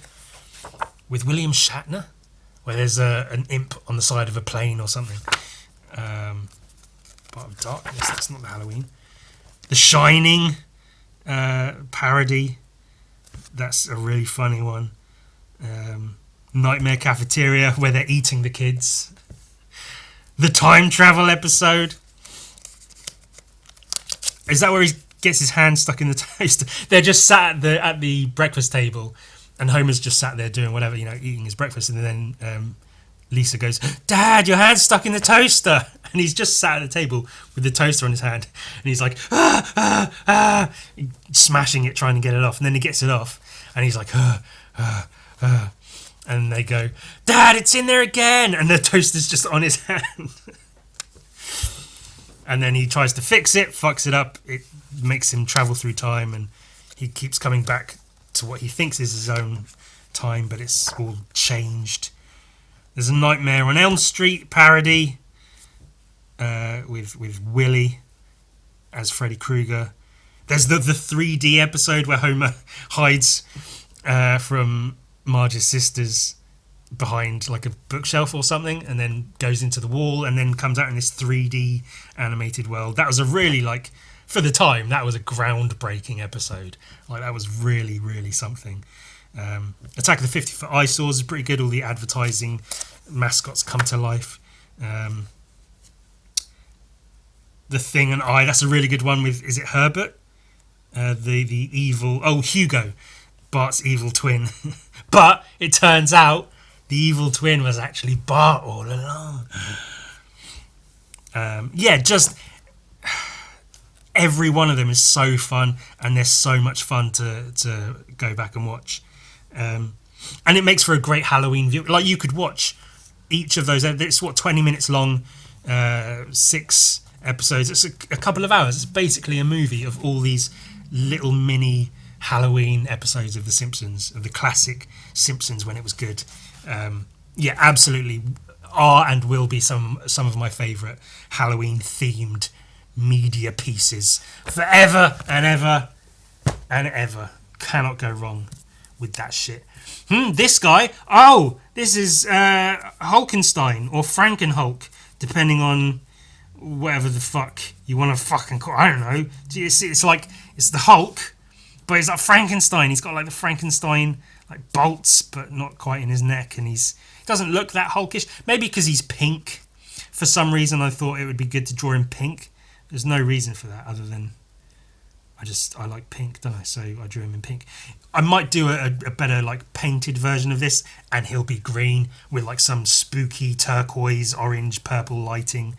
with William Shatner. where there's an imp on the side of a plane or something. Part of Darkness, that's not the Halloween. The Shining parody, that's a really funny one. Nightmare Cafeteria, where they're eating the kids. The time travel episode. Is that where he gets his hand stuck in the toaster? They're just sat at the breakfast table, and Homer's just sat there doing whatever, eating his breakfast, and then Lisa goes, "Dad, your hand's stuck in the toaster," and he's just sat at the table with the toaster on his hand, and he's like, smashing it, trying to get it off, and then he gets it off, and he's like, and they go, "Dad, it's in there again," and the toaster's just on his hand. And then he tries to fix it, fucks it up. It makes him travel through time, and he keeps coming back to what he thinks is his own time, but it's all changed. There's a Nightmare on Elm Street parody with Willie as Freddy Krueger. There's the 3D episode where Homer hides from Marge's sisters behind like a bookshelf or something, and then goes into the wall, and then comes out in this 3D animated world. That was a really, for the time, that was a groundbreaking episode. That was really, really something. Attack of the 50-Foot Eyesores is pretty good. All the advertising mascots come to life. The Thing and I, that's a really good one with, is it Herbert? The evil, Hugo, Bart's evil twin. But it turns out the evil twin was actually Bart all along. Just every one of them is so fun, and they're so much fun to go back and watch. And it makes for a great Halloween view. You could watch each of those. It's 20 minutes long, 6 episodes. It's a couple of hours. It's basically a movie of all these little mini Halloween episodes of The Simpsons, of the classic Simpsons when it was good. Absolutely are and will be some of my favourite Halloween themed media pieces forever and ever and ever. Cannot go wrong with that shit. This guy, this is Hulkenstein or Franken Hulk, depending on whatever the fuck you want to fucking call. I don't know. It's the Hulk, but it's like Frankenstein. He's got the Frankenstein bolts, but not quite in his neck, and he doesn't look that hulkish. Maybe because he's pink. For some reason, I thought it would be good to draw him pink. There's no reason for that other than I like pink, don't I? So I drew him in pink. I might do a better painted version of this, and he'll be green with some spooky turquoise, orange, purple lighting.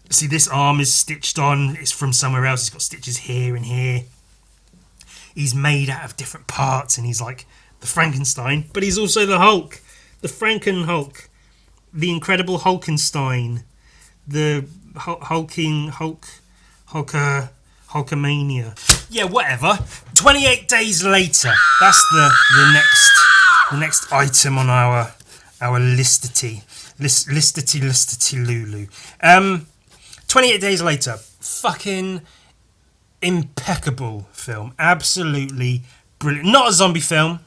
See, this arm is stitched on. It's from somewhere else. He's got stitches here and here. He's made out of different parts, and he's like the Frankenstein, but he's also the Hulk, the Franken Hulk, the Incredible Hulkenstein, the Hulkamania. Yeah, whatever. 28 days later. That's the next item on our listity Lulu. 28 days later. Fucking impeccable film. Absolutely brilliant. Not a zombie film.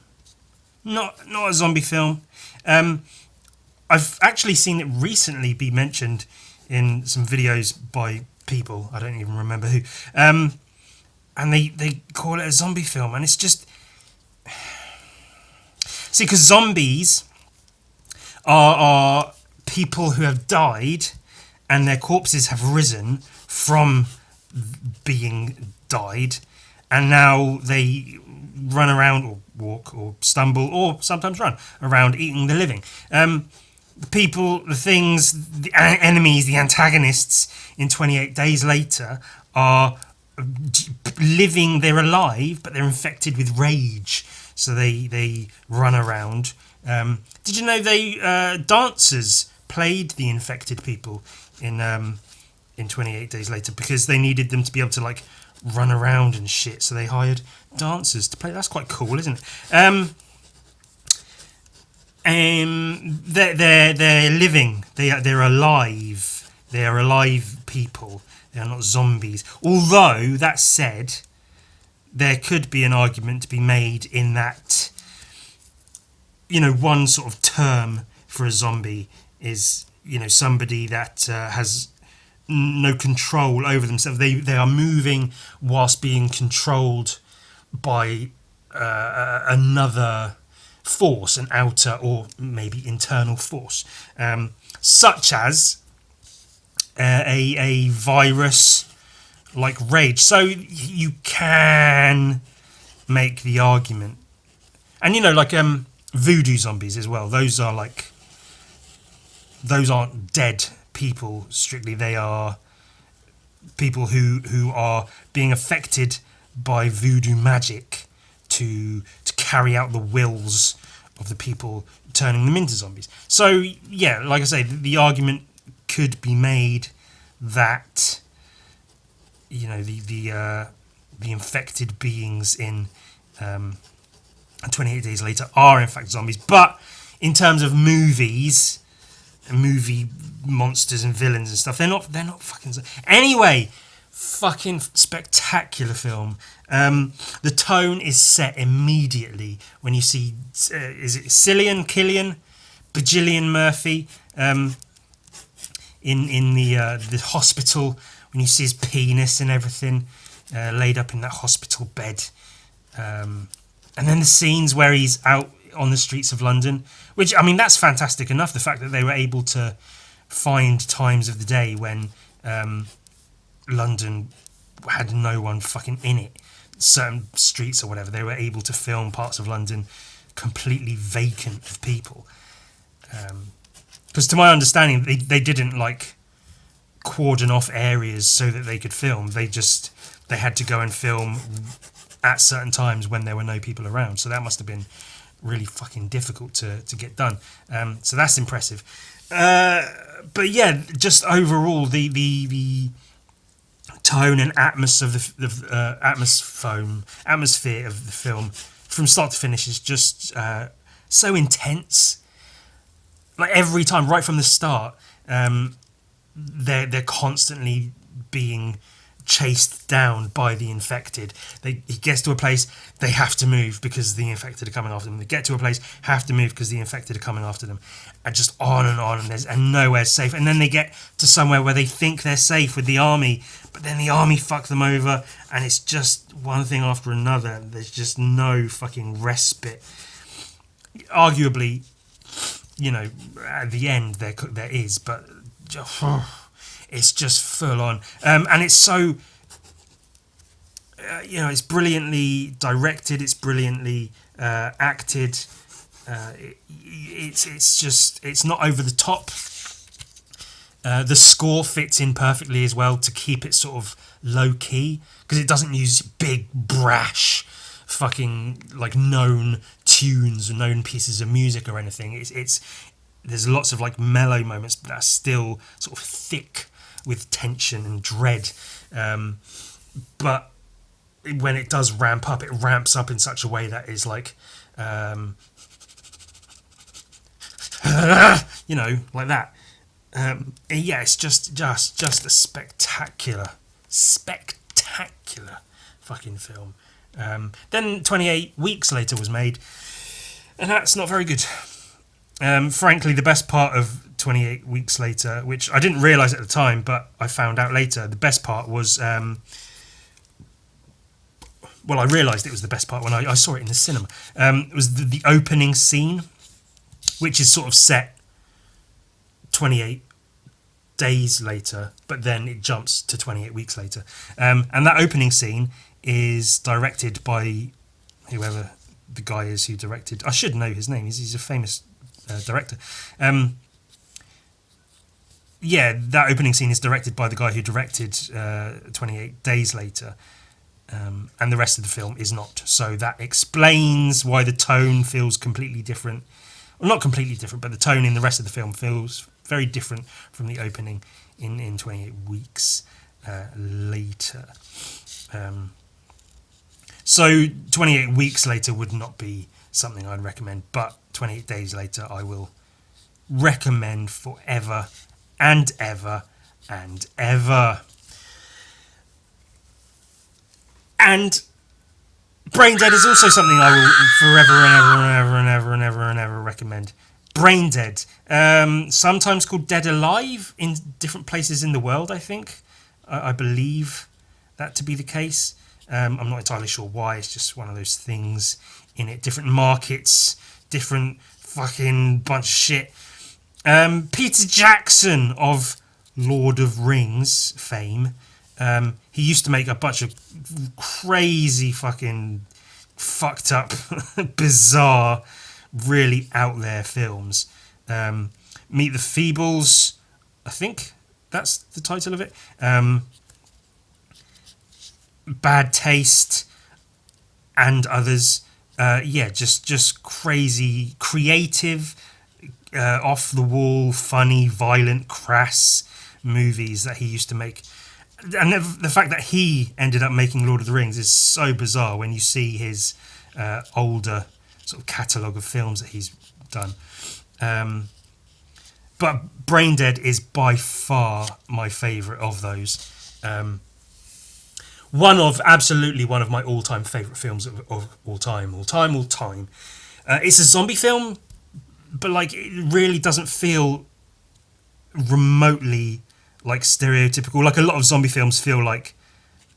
Not a zombie film. I've actually seen it recently be mentioned in some videos by people, I don't even remember who, and they call it a zombie film, and it's just... See, because zombies are people who have died and their corpses have risen from being died, and now they run around or walk or stumble or sometimes run around eating the living. The people, the things, the enemies, the antagonists in 28 Days Later are living, they're alive, but they're infected with rage. So they run around. Did you know dancers played the infected people in 28 Days Later because they needed them to be able to run around and shit, so they hired dancers to play. That's quite cool, isn't it? They're living. They're alive. They are alive people. They are not zombies. Although that said, there could be an argument to be made in that one sort of term for a zombie is, somebody that has no control over themselves. They are moving whilst being controlled by another force, an outer or maybe internal force, such as a virus like rage. So you can make the argument, and like voodoo zombies as well. Those aren't dead people strictly. They are people who are being affected by voodoo magic to carry out the wills of the people turning them into zombies. So yeah, like I say, the argument could be made that the infected beings in 28 Days Later are in fact zombies. But in terms of movie monsters and villains and stuff, they're not fucking anyway. Fucking spectacular film. The tone is set immediately when you see is it Killian Bajillion Murphy in the hospital, when you see his penis and everything laid up in that hospital bed, and then the scenes where he's out on the streets of London, which, I mean, that's fantastic enough. The fact that they were able to find times of the day when London had no one fucking in it, certain streets or whatever, they were able to film parts of London completely vacant of people. Because to my understanding, they didn't like cordon off areas so that they could film. They had to go and film at certain times when there were no people around. So that must have been really fucking difficult to get done. So that's impressive. But yeah, just overall the tone and atmosphere of the film from start to finish is just so intense. Like every time, right from the start, they're constantly being chased down by the infected. He gets to a place, they have to move because the infected are coming after them. They get to a place, have to move because the infected are coming after them, and just on, and nowhere's safe. And then they get to somewhere where they think they're safe with the army, but then the army fuck them over, and it's just one thing after another. There's just no fucking respite. Arguably, at the end there is, but it's just full on, and it's so it's brilliantly directed, it's brilliantly acted, it's not over the top. The score fits in perfectly as well to keep it sort of low key, because it doesn't use big brash fucking like known tunes or known pieces of music or anything. There's lots of like mellow moments, but that's still sort of thick with tension and dread. But when it does ramp up, it ramps up in such a way that is like, like that. Yeah, it's just a spectacular fucking film. Then 28 Weeks Later was made, and that's not very good. Frankly, the best part of 28 Weeks Later, which I didn't realise at the time, but I found out later, the best part was... I realised it was the best part when I saw it in the cinema. It was the opening scene, which is sort of set 28 days later, but then it jumps to 28 weeks later. And that opening scene is directed by whoever the guy is who directed... I should know his name. He's a famous director. That opening scene is directed by the guy who directed 28 Days Later. And the rest of the film is not. So that explains why the tone feels completely different. Well, not completely different, but the tone in the rest of the film feels very different from the opening in 28 Weeks Later. So 28 Weeks Later would not be something I'd recommend, but 28 Days Later I will recommend forever and ever and ever. And Brain Dead is also something I will forever and ever and ever and ever and ever and ever recommend. Brain Dead, sometimes called Dead Alive in different places in the world. I think, I believe that to be the case. I'm not entirely sure why. It's just one of those things in it. Different markets, different fucking bunch of shit. Peter Jackson of Lord of Rings fame. He used to make a bunch of crazy fucking fucked up, bizarre, really out there films. Meet the Feebles, I think that's the title of it. Bad Taste and others. Just crazy, creative, off the wall, funny, violent, crass movies that he used to make. And the fact that he ended up making Lord of the Rings is so bizarre when you see his older sort of catalogue of films that he's done. But Brain Dead is by far my favourite of those. Absolutely one of my all-time favourite films of all time. It's a zombie film, but like it really doesn't feel remotely like stereotypical. Like a lot of zombie films feel like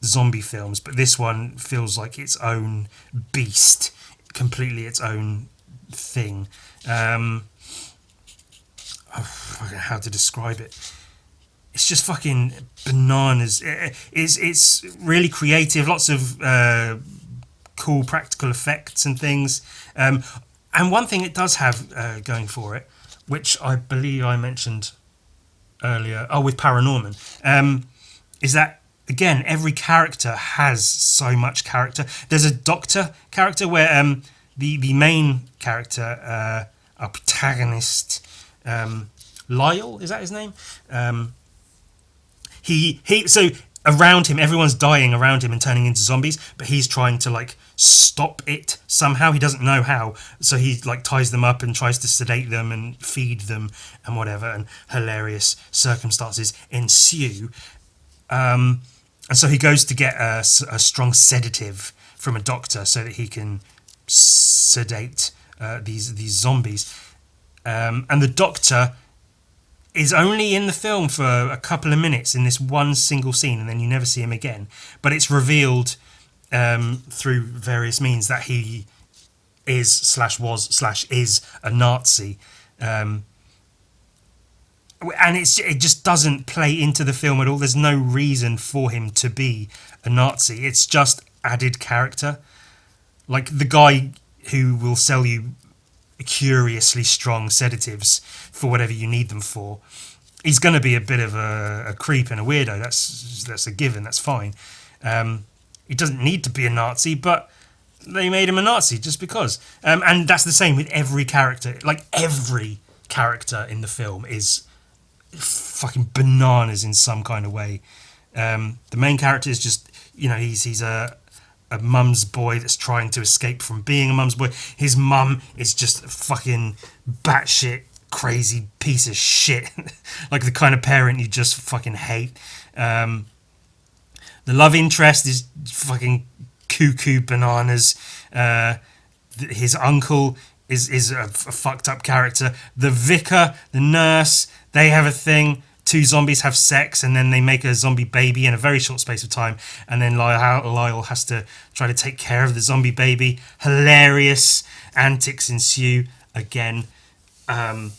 zombie films, but this one feels like its own beast, completely its own thing. How to describe it? It's just fucking bananas. It's really creative, lots of cool practical effects and things. And one thing it does have going for it, which I believe I mentioned earlier, with ParaNorman, is that, again, every character has so much character. There's a doctor character where the main character, our protagonist, Lyle, is that his name? So around him, everyone's dying around him and turning into zombies, but he's trying to like stop it somehow. He doesn't know how, so he like ties them up and tries to sedate them and feed them and whatever, and hilarious circumstances ensue. And so he goes to get a strong sedative from a doctor so that he can sedate these zombies. And the doctor is only in the film for a couple of minutes in this one single scene, and then you never see him again. But it's revealed through various means that he is a Nazi. And it just doesn't play into the film at all. There's no reason for him to be a Nazi. It's just added character. Like the guy who will sell you curiously strong sedatives for whatever you need them for, he's going to be a bit of a creep and a weirdo. That's a given. That's fine. He doesn't need to be a Nazi, but they made him a Nazi just because. And that's the same with every character. Like every character in the film is fucking bananas in some kind of way. The main character is just, he's a mum's boy that's trying to escape from being a mum's boy. His mum is just a fucking batshit crazy piece of shit. Like the kind of parent you just fucking hate. The love interest is fucking cuckoo bananas. His uncle is a fucked up character. The vicar, the nurse, they have a thing. Two zombies have sex and then they make a zombie baby in a very short space of time, and then Lyle has to try to take care of the zombie baby. Hilarious antics ensue again, and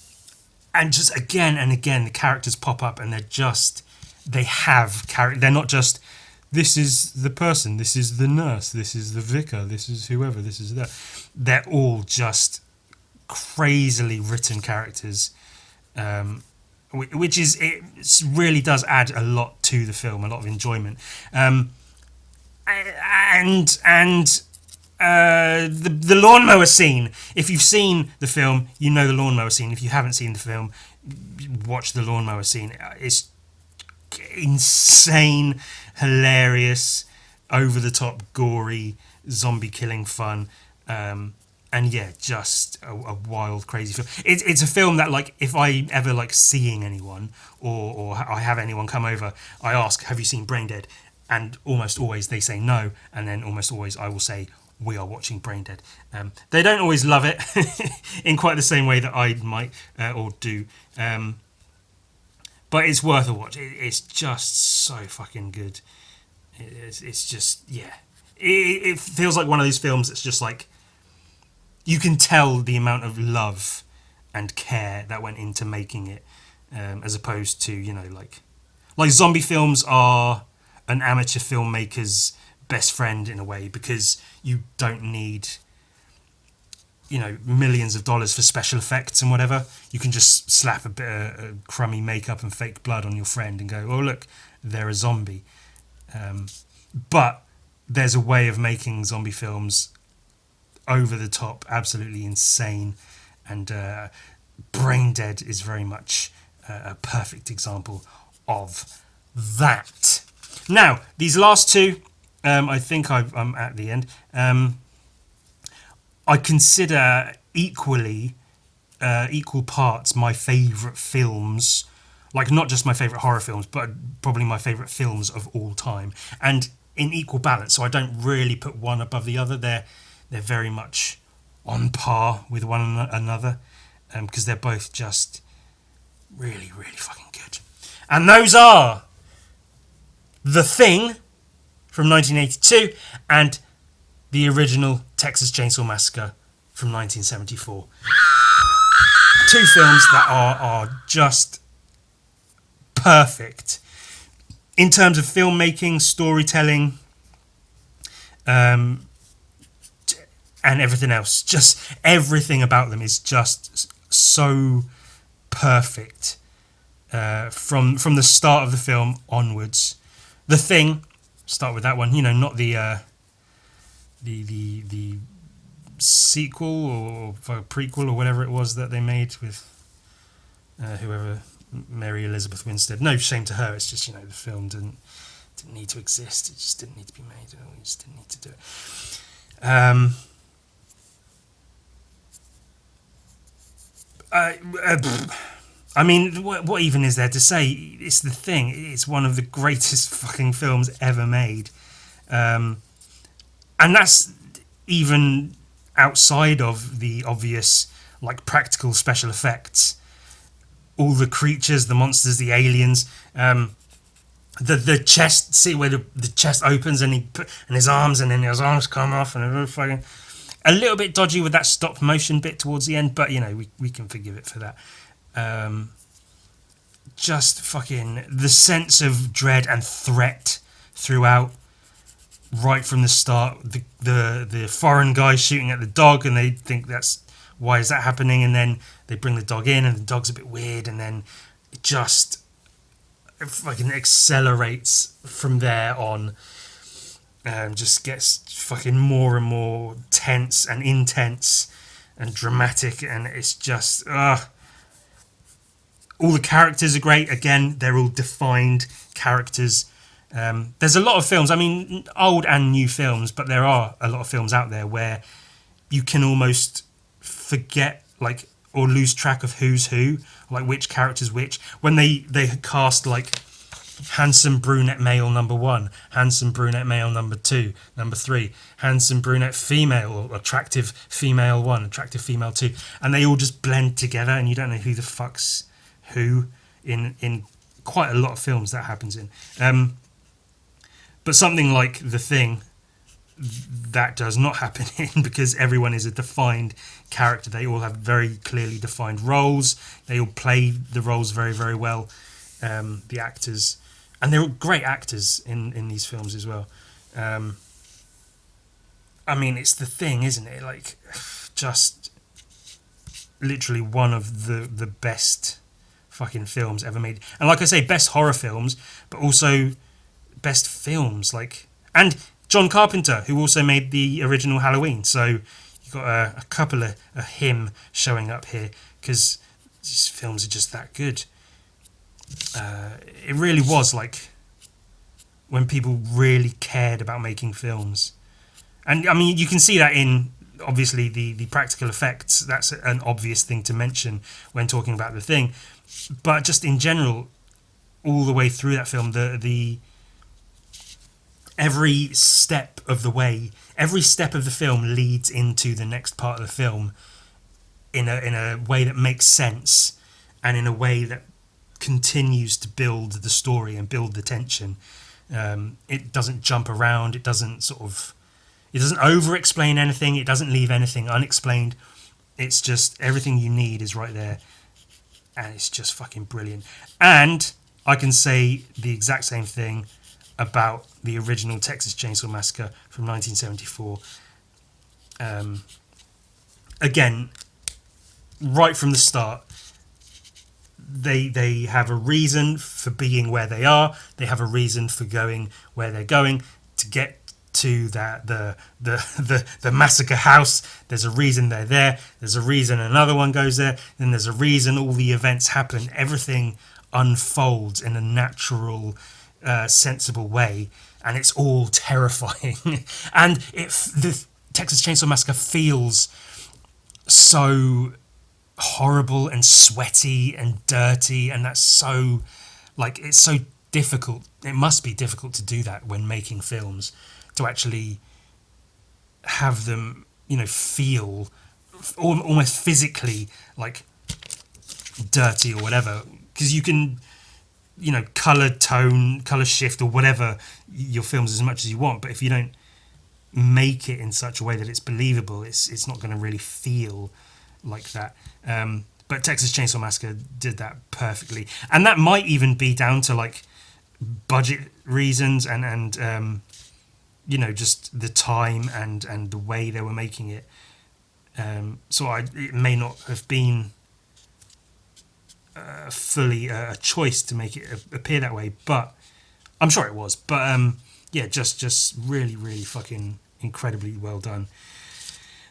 just again and again the characters pop up and they have character. They're not just, this is the person, this is the nurse, this is the vicar, this is whoever, this is that. They're all just crazily written characters, which is, it really does add a lot to the film, a lot of enjoyment. The lawnmower scene. If you've seen the film, you know the lawnmower scene. If you haven't seen the film, watch the lawnmower scene. It's insane, hilarious, over the top, gory, zombie killing fun. And yeah, just a wild, crazy film. It's a film that, like, if I ever like seeing anyone or I have anyone come over, I ask, have you seen Brain Dead? And almost always they say no, and then almost always I will say, we are watching Brain Dead. They don't always love it in quite the same way that I might or do. But it's worth a watch. It's just so fucking good. It's just, yeah. It feels like one of these films that's just like, you can tell the amount of love and care that went into making it, as opposed to, you know, like zombie films are an amateur filmmaker's best friend in a way, because you don't need, you know, millions of dollars for special effects and whatever. You can just slap a bit of crummy makeup and fake blood on your friend and go, oh look, they're a zombie. But there's a way of making zombie films over the top, absolutely insane, and Brain Dead is very much a perfect example of that. Now, these last two, I think I'm at the end. I consider equal parts my favourite films, like not just my favourite horror films, but probably my favourite films of all time, and in equal balance. So I don't really put one above the other. They're very much on par with one another, because they're both just really, really fucking good. And those are The Thing from 1982 and the original Texas Chainsaw Massacre from 1974. Two films that are just perfect in terms of filmmaking, storytelling, and everything else. Just everything about them is just so perfect, from the start of the film onwards. The Thing, start with that one. You know, not the sequel or prequel or whatever it was that they made with whoever, Mary Elizabeth Winstead. No shame to her. It's just, you know, the film didn't need to exist. It just didn't need to be made. We just didn't need to do it. I mean, what even is there to say? It's The Thing. It's one of the greatest fucking films ever made. And that's even outside of the obvious, like, practical special effects. All the creatures, the monsters, the aliens, the chest, see where the chest opens and and his arms, and then his arms come off, and fucking a little bit dodgy with that stop motion bit towards the end, but you know, we can forgive it for that. Just fucking the sense of dread and threat throughout, right from the start. The foreign guy shooting at the dog, and they think that's, why is that happening? And then they bring the dog in, and the dog's a bit weird, and then it just fucking accelerates from there on. Just gets fucking more and more tense and intense and dramatic, and it's just all the characters are great. Again, they're all defined characters. There's a lot of films, I mean, old and new films, but there are a lot of films out there where you can almost forget, like, or lose track of who's who, like which character's which, when they cast, like, handsome brunette male number 1, handsome brunette male number 2, number 3, handsome brunette female, or attractive female 1, attractive female 2, and they all just blend together, and you don't know who the fuck's who in quite a lot of films that happens in. But something like The Thing, that does not happen in, because everyone is a defined character. They all have very clearly defined roles. They all play the roles very, very well, the actors. And they're all great actors in these films as well. I mean, it's The Thing, isn't it? Like, just literally one of the best fucking films ever made. And like I say, best horror films, but also best films. Like, and John Carpenter, who also made the original Halloween. So you've got a couple of him showing up here, because these films are just that good. It really was like when people really cared about making films. And I mean, you can see that in, obviously, the practical effects. That's an obvious thing to mention when talking about The Thing. But just in general, all the way through that film, the every step of the way, every step of the film leads into the next part of the film in a way that makes sense, and in a way that continues to build the story and build the tension. It doesn't jump around. It doesn't over-explain anything. It doesn't leave anything unexplained. It's just everything you need is right there, and it's just fucking brilliant. And I can say the exact same thing about the original Texas Chainsaw Massacre from 1974. Again, right from the start, they have a reason for being where they are. They have a reason for going where they're going to get to the massacre house. There's a reason they're there. There's a reason another one goes there. Then there's a reason all the events happen. Everything unfolds in a natural, sensible way, and it's all terrifying. And the Texas Chainsaw Massacre feels so horrible and sweaty and dirty, and that's so, like, it's so difficult. It must be difficult to do that when making films, to actually have them, feel almost physically like dirty or whatever, because you can, color tone, color shift or whatever your films as much as you want, but if you don't make it in such a way that it's believable, it's not going to really feel like that. But Texas Chainsaw Massacre did that perfectly, and that might even be down to like budget reasons and just the time and the way they were making it. It may not have been fully a choice to make it appear that way, but I'm sure it was. But just really, really fucking incredibly well done.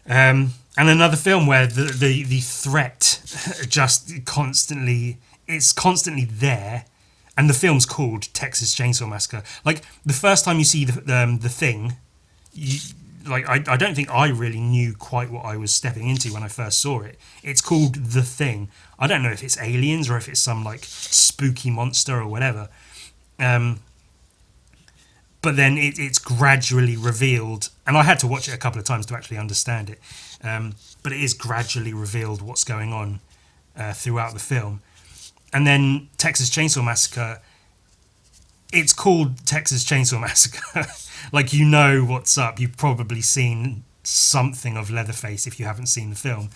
And another film where the threat just constantly there, and the film's called Texas Chainsaw Massacre. Like, the first time you see the thing, I don't think I really knew quite what I was stepping into when I first saw it. It's called The Thing. I don't know if it's aliens or if it's some like spooky monster or whatever. But then it's gradually revealed, and I had to watch it a couple of times to actually understand it. But it is gradually revealed what's going on throughout the film. And then Texas Chainsaw Massacre, it's called Texas Chainsaw Massacre. Like, what's up. You've probably seen something of Leatherface if you haven't seen the film.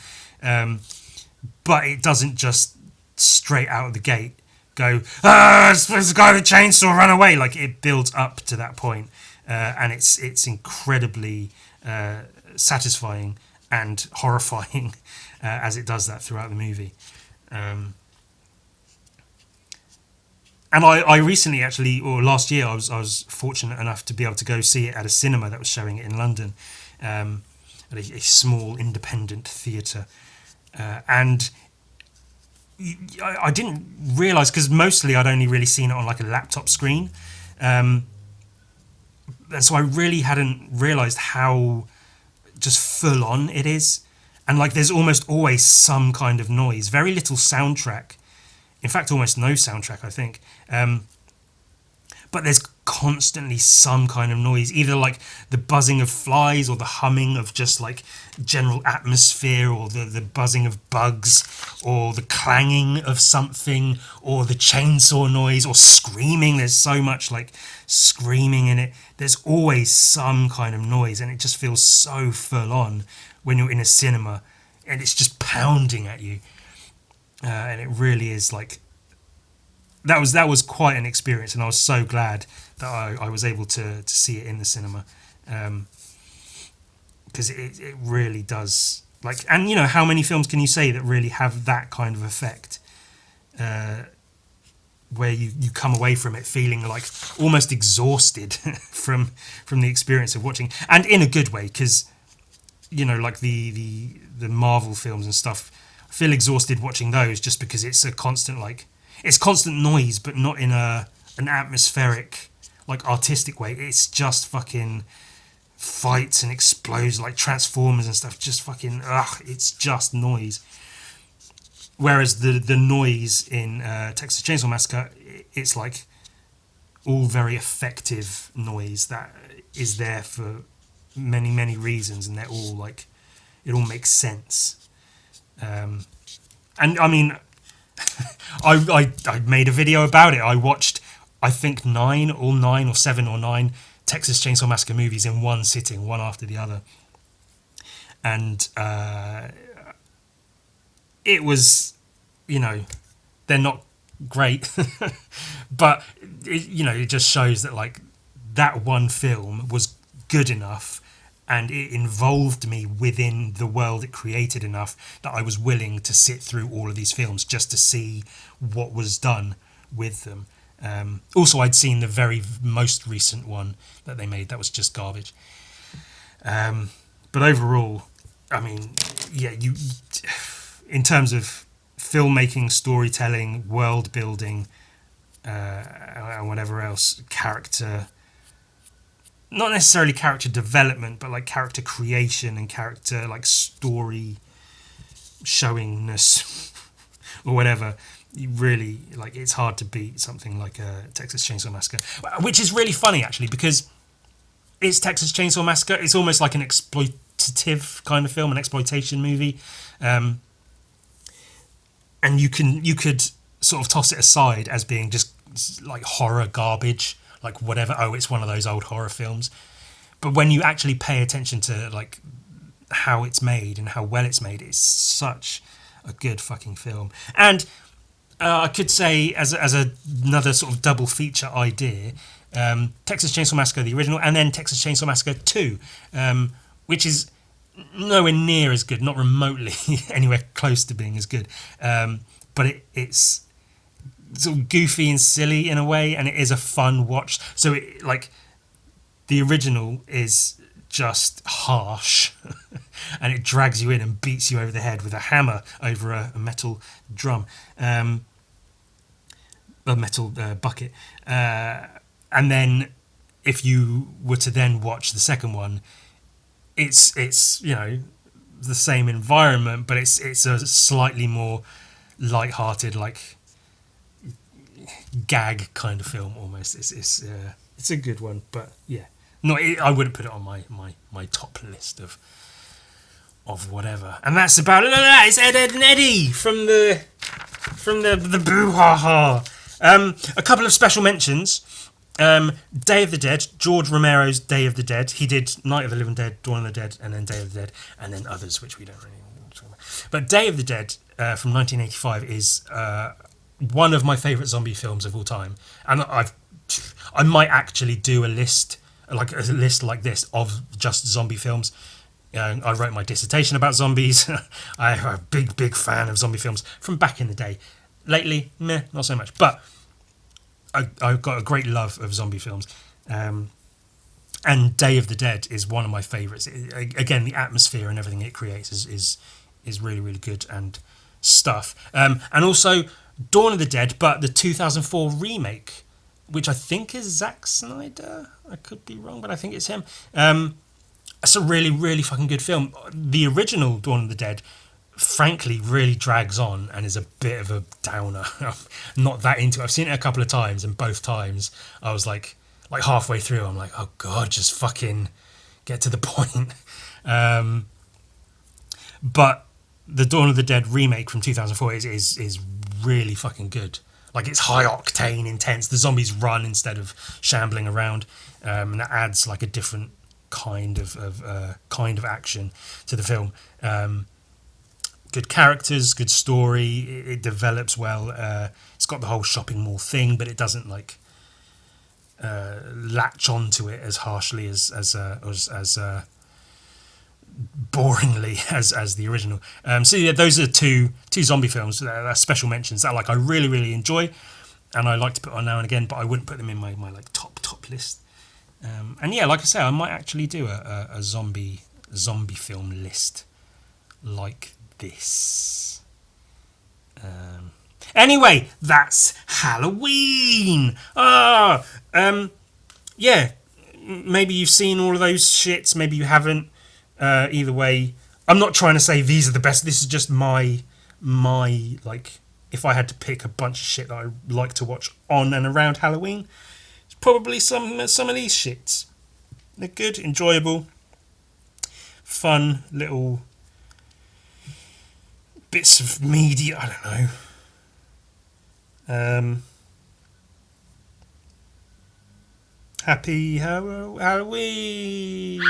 But it doesn't just straight out of the gate go, it's the guy with a chainsaw, run away. Like, it builds up to that point, and it's incredibly satisfying and horrifying as it does that throughout the movie. And I recently, actually, or last year, I was fortunate enough to be able to go see it at a cinema that was showing it in London, at a small independent theatre. And I didn't realise, because mostly I'd only really seen it on like a laptop screen. And so I really hadn't realised how just full on it is. And like, there's almost always some kind of noise, very little soundtrack. In fact, almost no soundtrack, I think. But there's constantly some kind of noise, either like the buzzing of flies or the humming of just like general atmosphere, or the buzzing of bugs, or the clanging of something, or the chainsaw noise, or screaming. There's so much like screaming in it. There's always some kind of noise, and it just feels so full on when you're in a cinema and it's just pounding at you. And it really is like, that was quite an experience, and I was so glad that I was able to see it in the cinema, because it really does, like, and how many films can you say that really have that kind of effect, where you come away from it feeling like almost exhausted from the experience of watching, and in a good way, because like the Marvel films and stuff, I feel exhausted watching those just because it's a constant, like, it's constant noise, but not in an atmospheric, like, artistic way. It's just fucking fights and explodes like Transformers and stuff. Just fucking, it's just noise. Whereas the noise in Texas Chainsaw Massacre, it's like all very effective noise that is there for many, many reasons, and they're all like, it all makes sense. And I mean, I made a video about it. I watched, I think, 9 or 7 or 9 Texas Chainsaw Massacre movies in one sitting, one after the other. And it was, you know, they're not great, but it just shows that like that one film was good enough, and it involved me within the world it created enough that I was willing to sit through all of these films just to see what was done with them. Also, I'd seen the very most recent one that they made that was just garbage. But overall, I mean, yeah, in terms of filmmaking, storytelling, world building, and whatever else, character, not necessarily character development, but like character creation and character like story showingness or whatever, you really, like, it's hard to beat something like a Texas Chainsaw Massacre, which is really funny actually, because it's Texas Chainsaw Massacre. It's almost like an exploitative kind of film, an exploitation movie, and you could sort of toss it aside as being just like horror garbage, like whatever. Oh, it's one of those old horror films. But when you actually pay attention to like how it's made and how well it's made, it's such a good fucking film. And I could say as another sort of double feature idea, Texas Chainsaw Massacre the original, and then Texas Chainsaw Massacre 2, which is nowhere near as good, not remotely anywhere close to being as good, but it's sort of goofy and silly in a way, and it is a fun watch. So it, like, the original is just harsh and it drags you in and beats you over the head with a hammer over a metal drum, a metal bucket, and then if you were to then watch the second one, it's the same environment, but it's a slightly more light-hearted, like gag kind of film almost. It's a good one, but yeah, I wouldn't put it on my top list of whatever. And that's about it. It's Ed and Eddie from the Boo Ha Ha. A couple of special mentions. Day of the Dead, George Romero's Day of the Dead. He did Night of the Living Dead, Dawn of the Dead, and then Day of the Dead, and then others which we don't really talk about. But Day of the Dead from 1985 is one of my favourite zombie films of all time, and I might actually do a list like this of just zombie films. I wrote my dissertation about zombies. I'm a big fan of zombie films from back in the day. Lately, meh, not so much, but I've got a great love of zombie films, and Day of the Dead is one of my favourites. Again, the atmosphere and everything it creates is really, really good and stuff. And also Dawn of the Dead, but the 2004 remake, which I think is Zack Snyder. I could be wrong, but I think it's him. It's a really, really fucking good film. The original Dawn of the Dead, frankly, really drags on and is a bit of a downer. I'm not that into it. I've seen it a couple of times, and both times I was like halfway through, I'm like, oh god, just fucking get to the point. But the Dawn of the Dead remake from 2004 is really fucking good. Like, it's high octane, intense. The zombies run instead of shambling around, and that adds like a different kind of action to the film. Good characters, good story. It develops well. It's got the whole shopping mall thing, but it doesn't like latch onto it as harshly as boringly as the original. So yeah, those are two zombie films. Special mentions that I really, really enjoy, and I like to put on now and again, but I wouldn't put them in my like top list. And yeah, like I say, I might actually do a zombie film list like this. Anyway, that's Halloween. Yeah, maybe you've seen all of those shits, maybe you haven't. Either way, I'm not trying to say these are the best. This is just my like, if I had to pick a bunch of shit that I like to watch on and around Halloween, it's probably some of these shits. They're good, enjoyable, fun little bits of media. I don't know. Happy Halloween.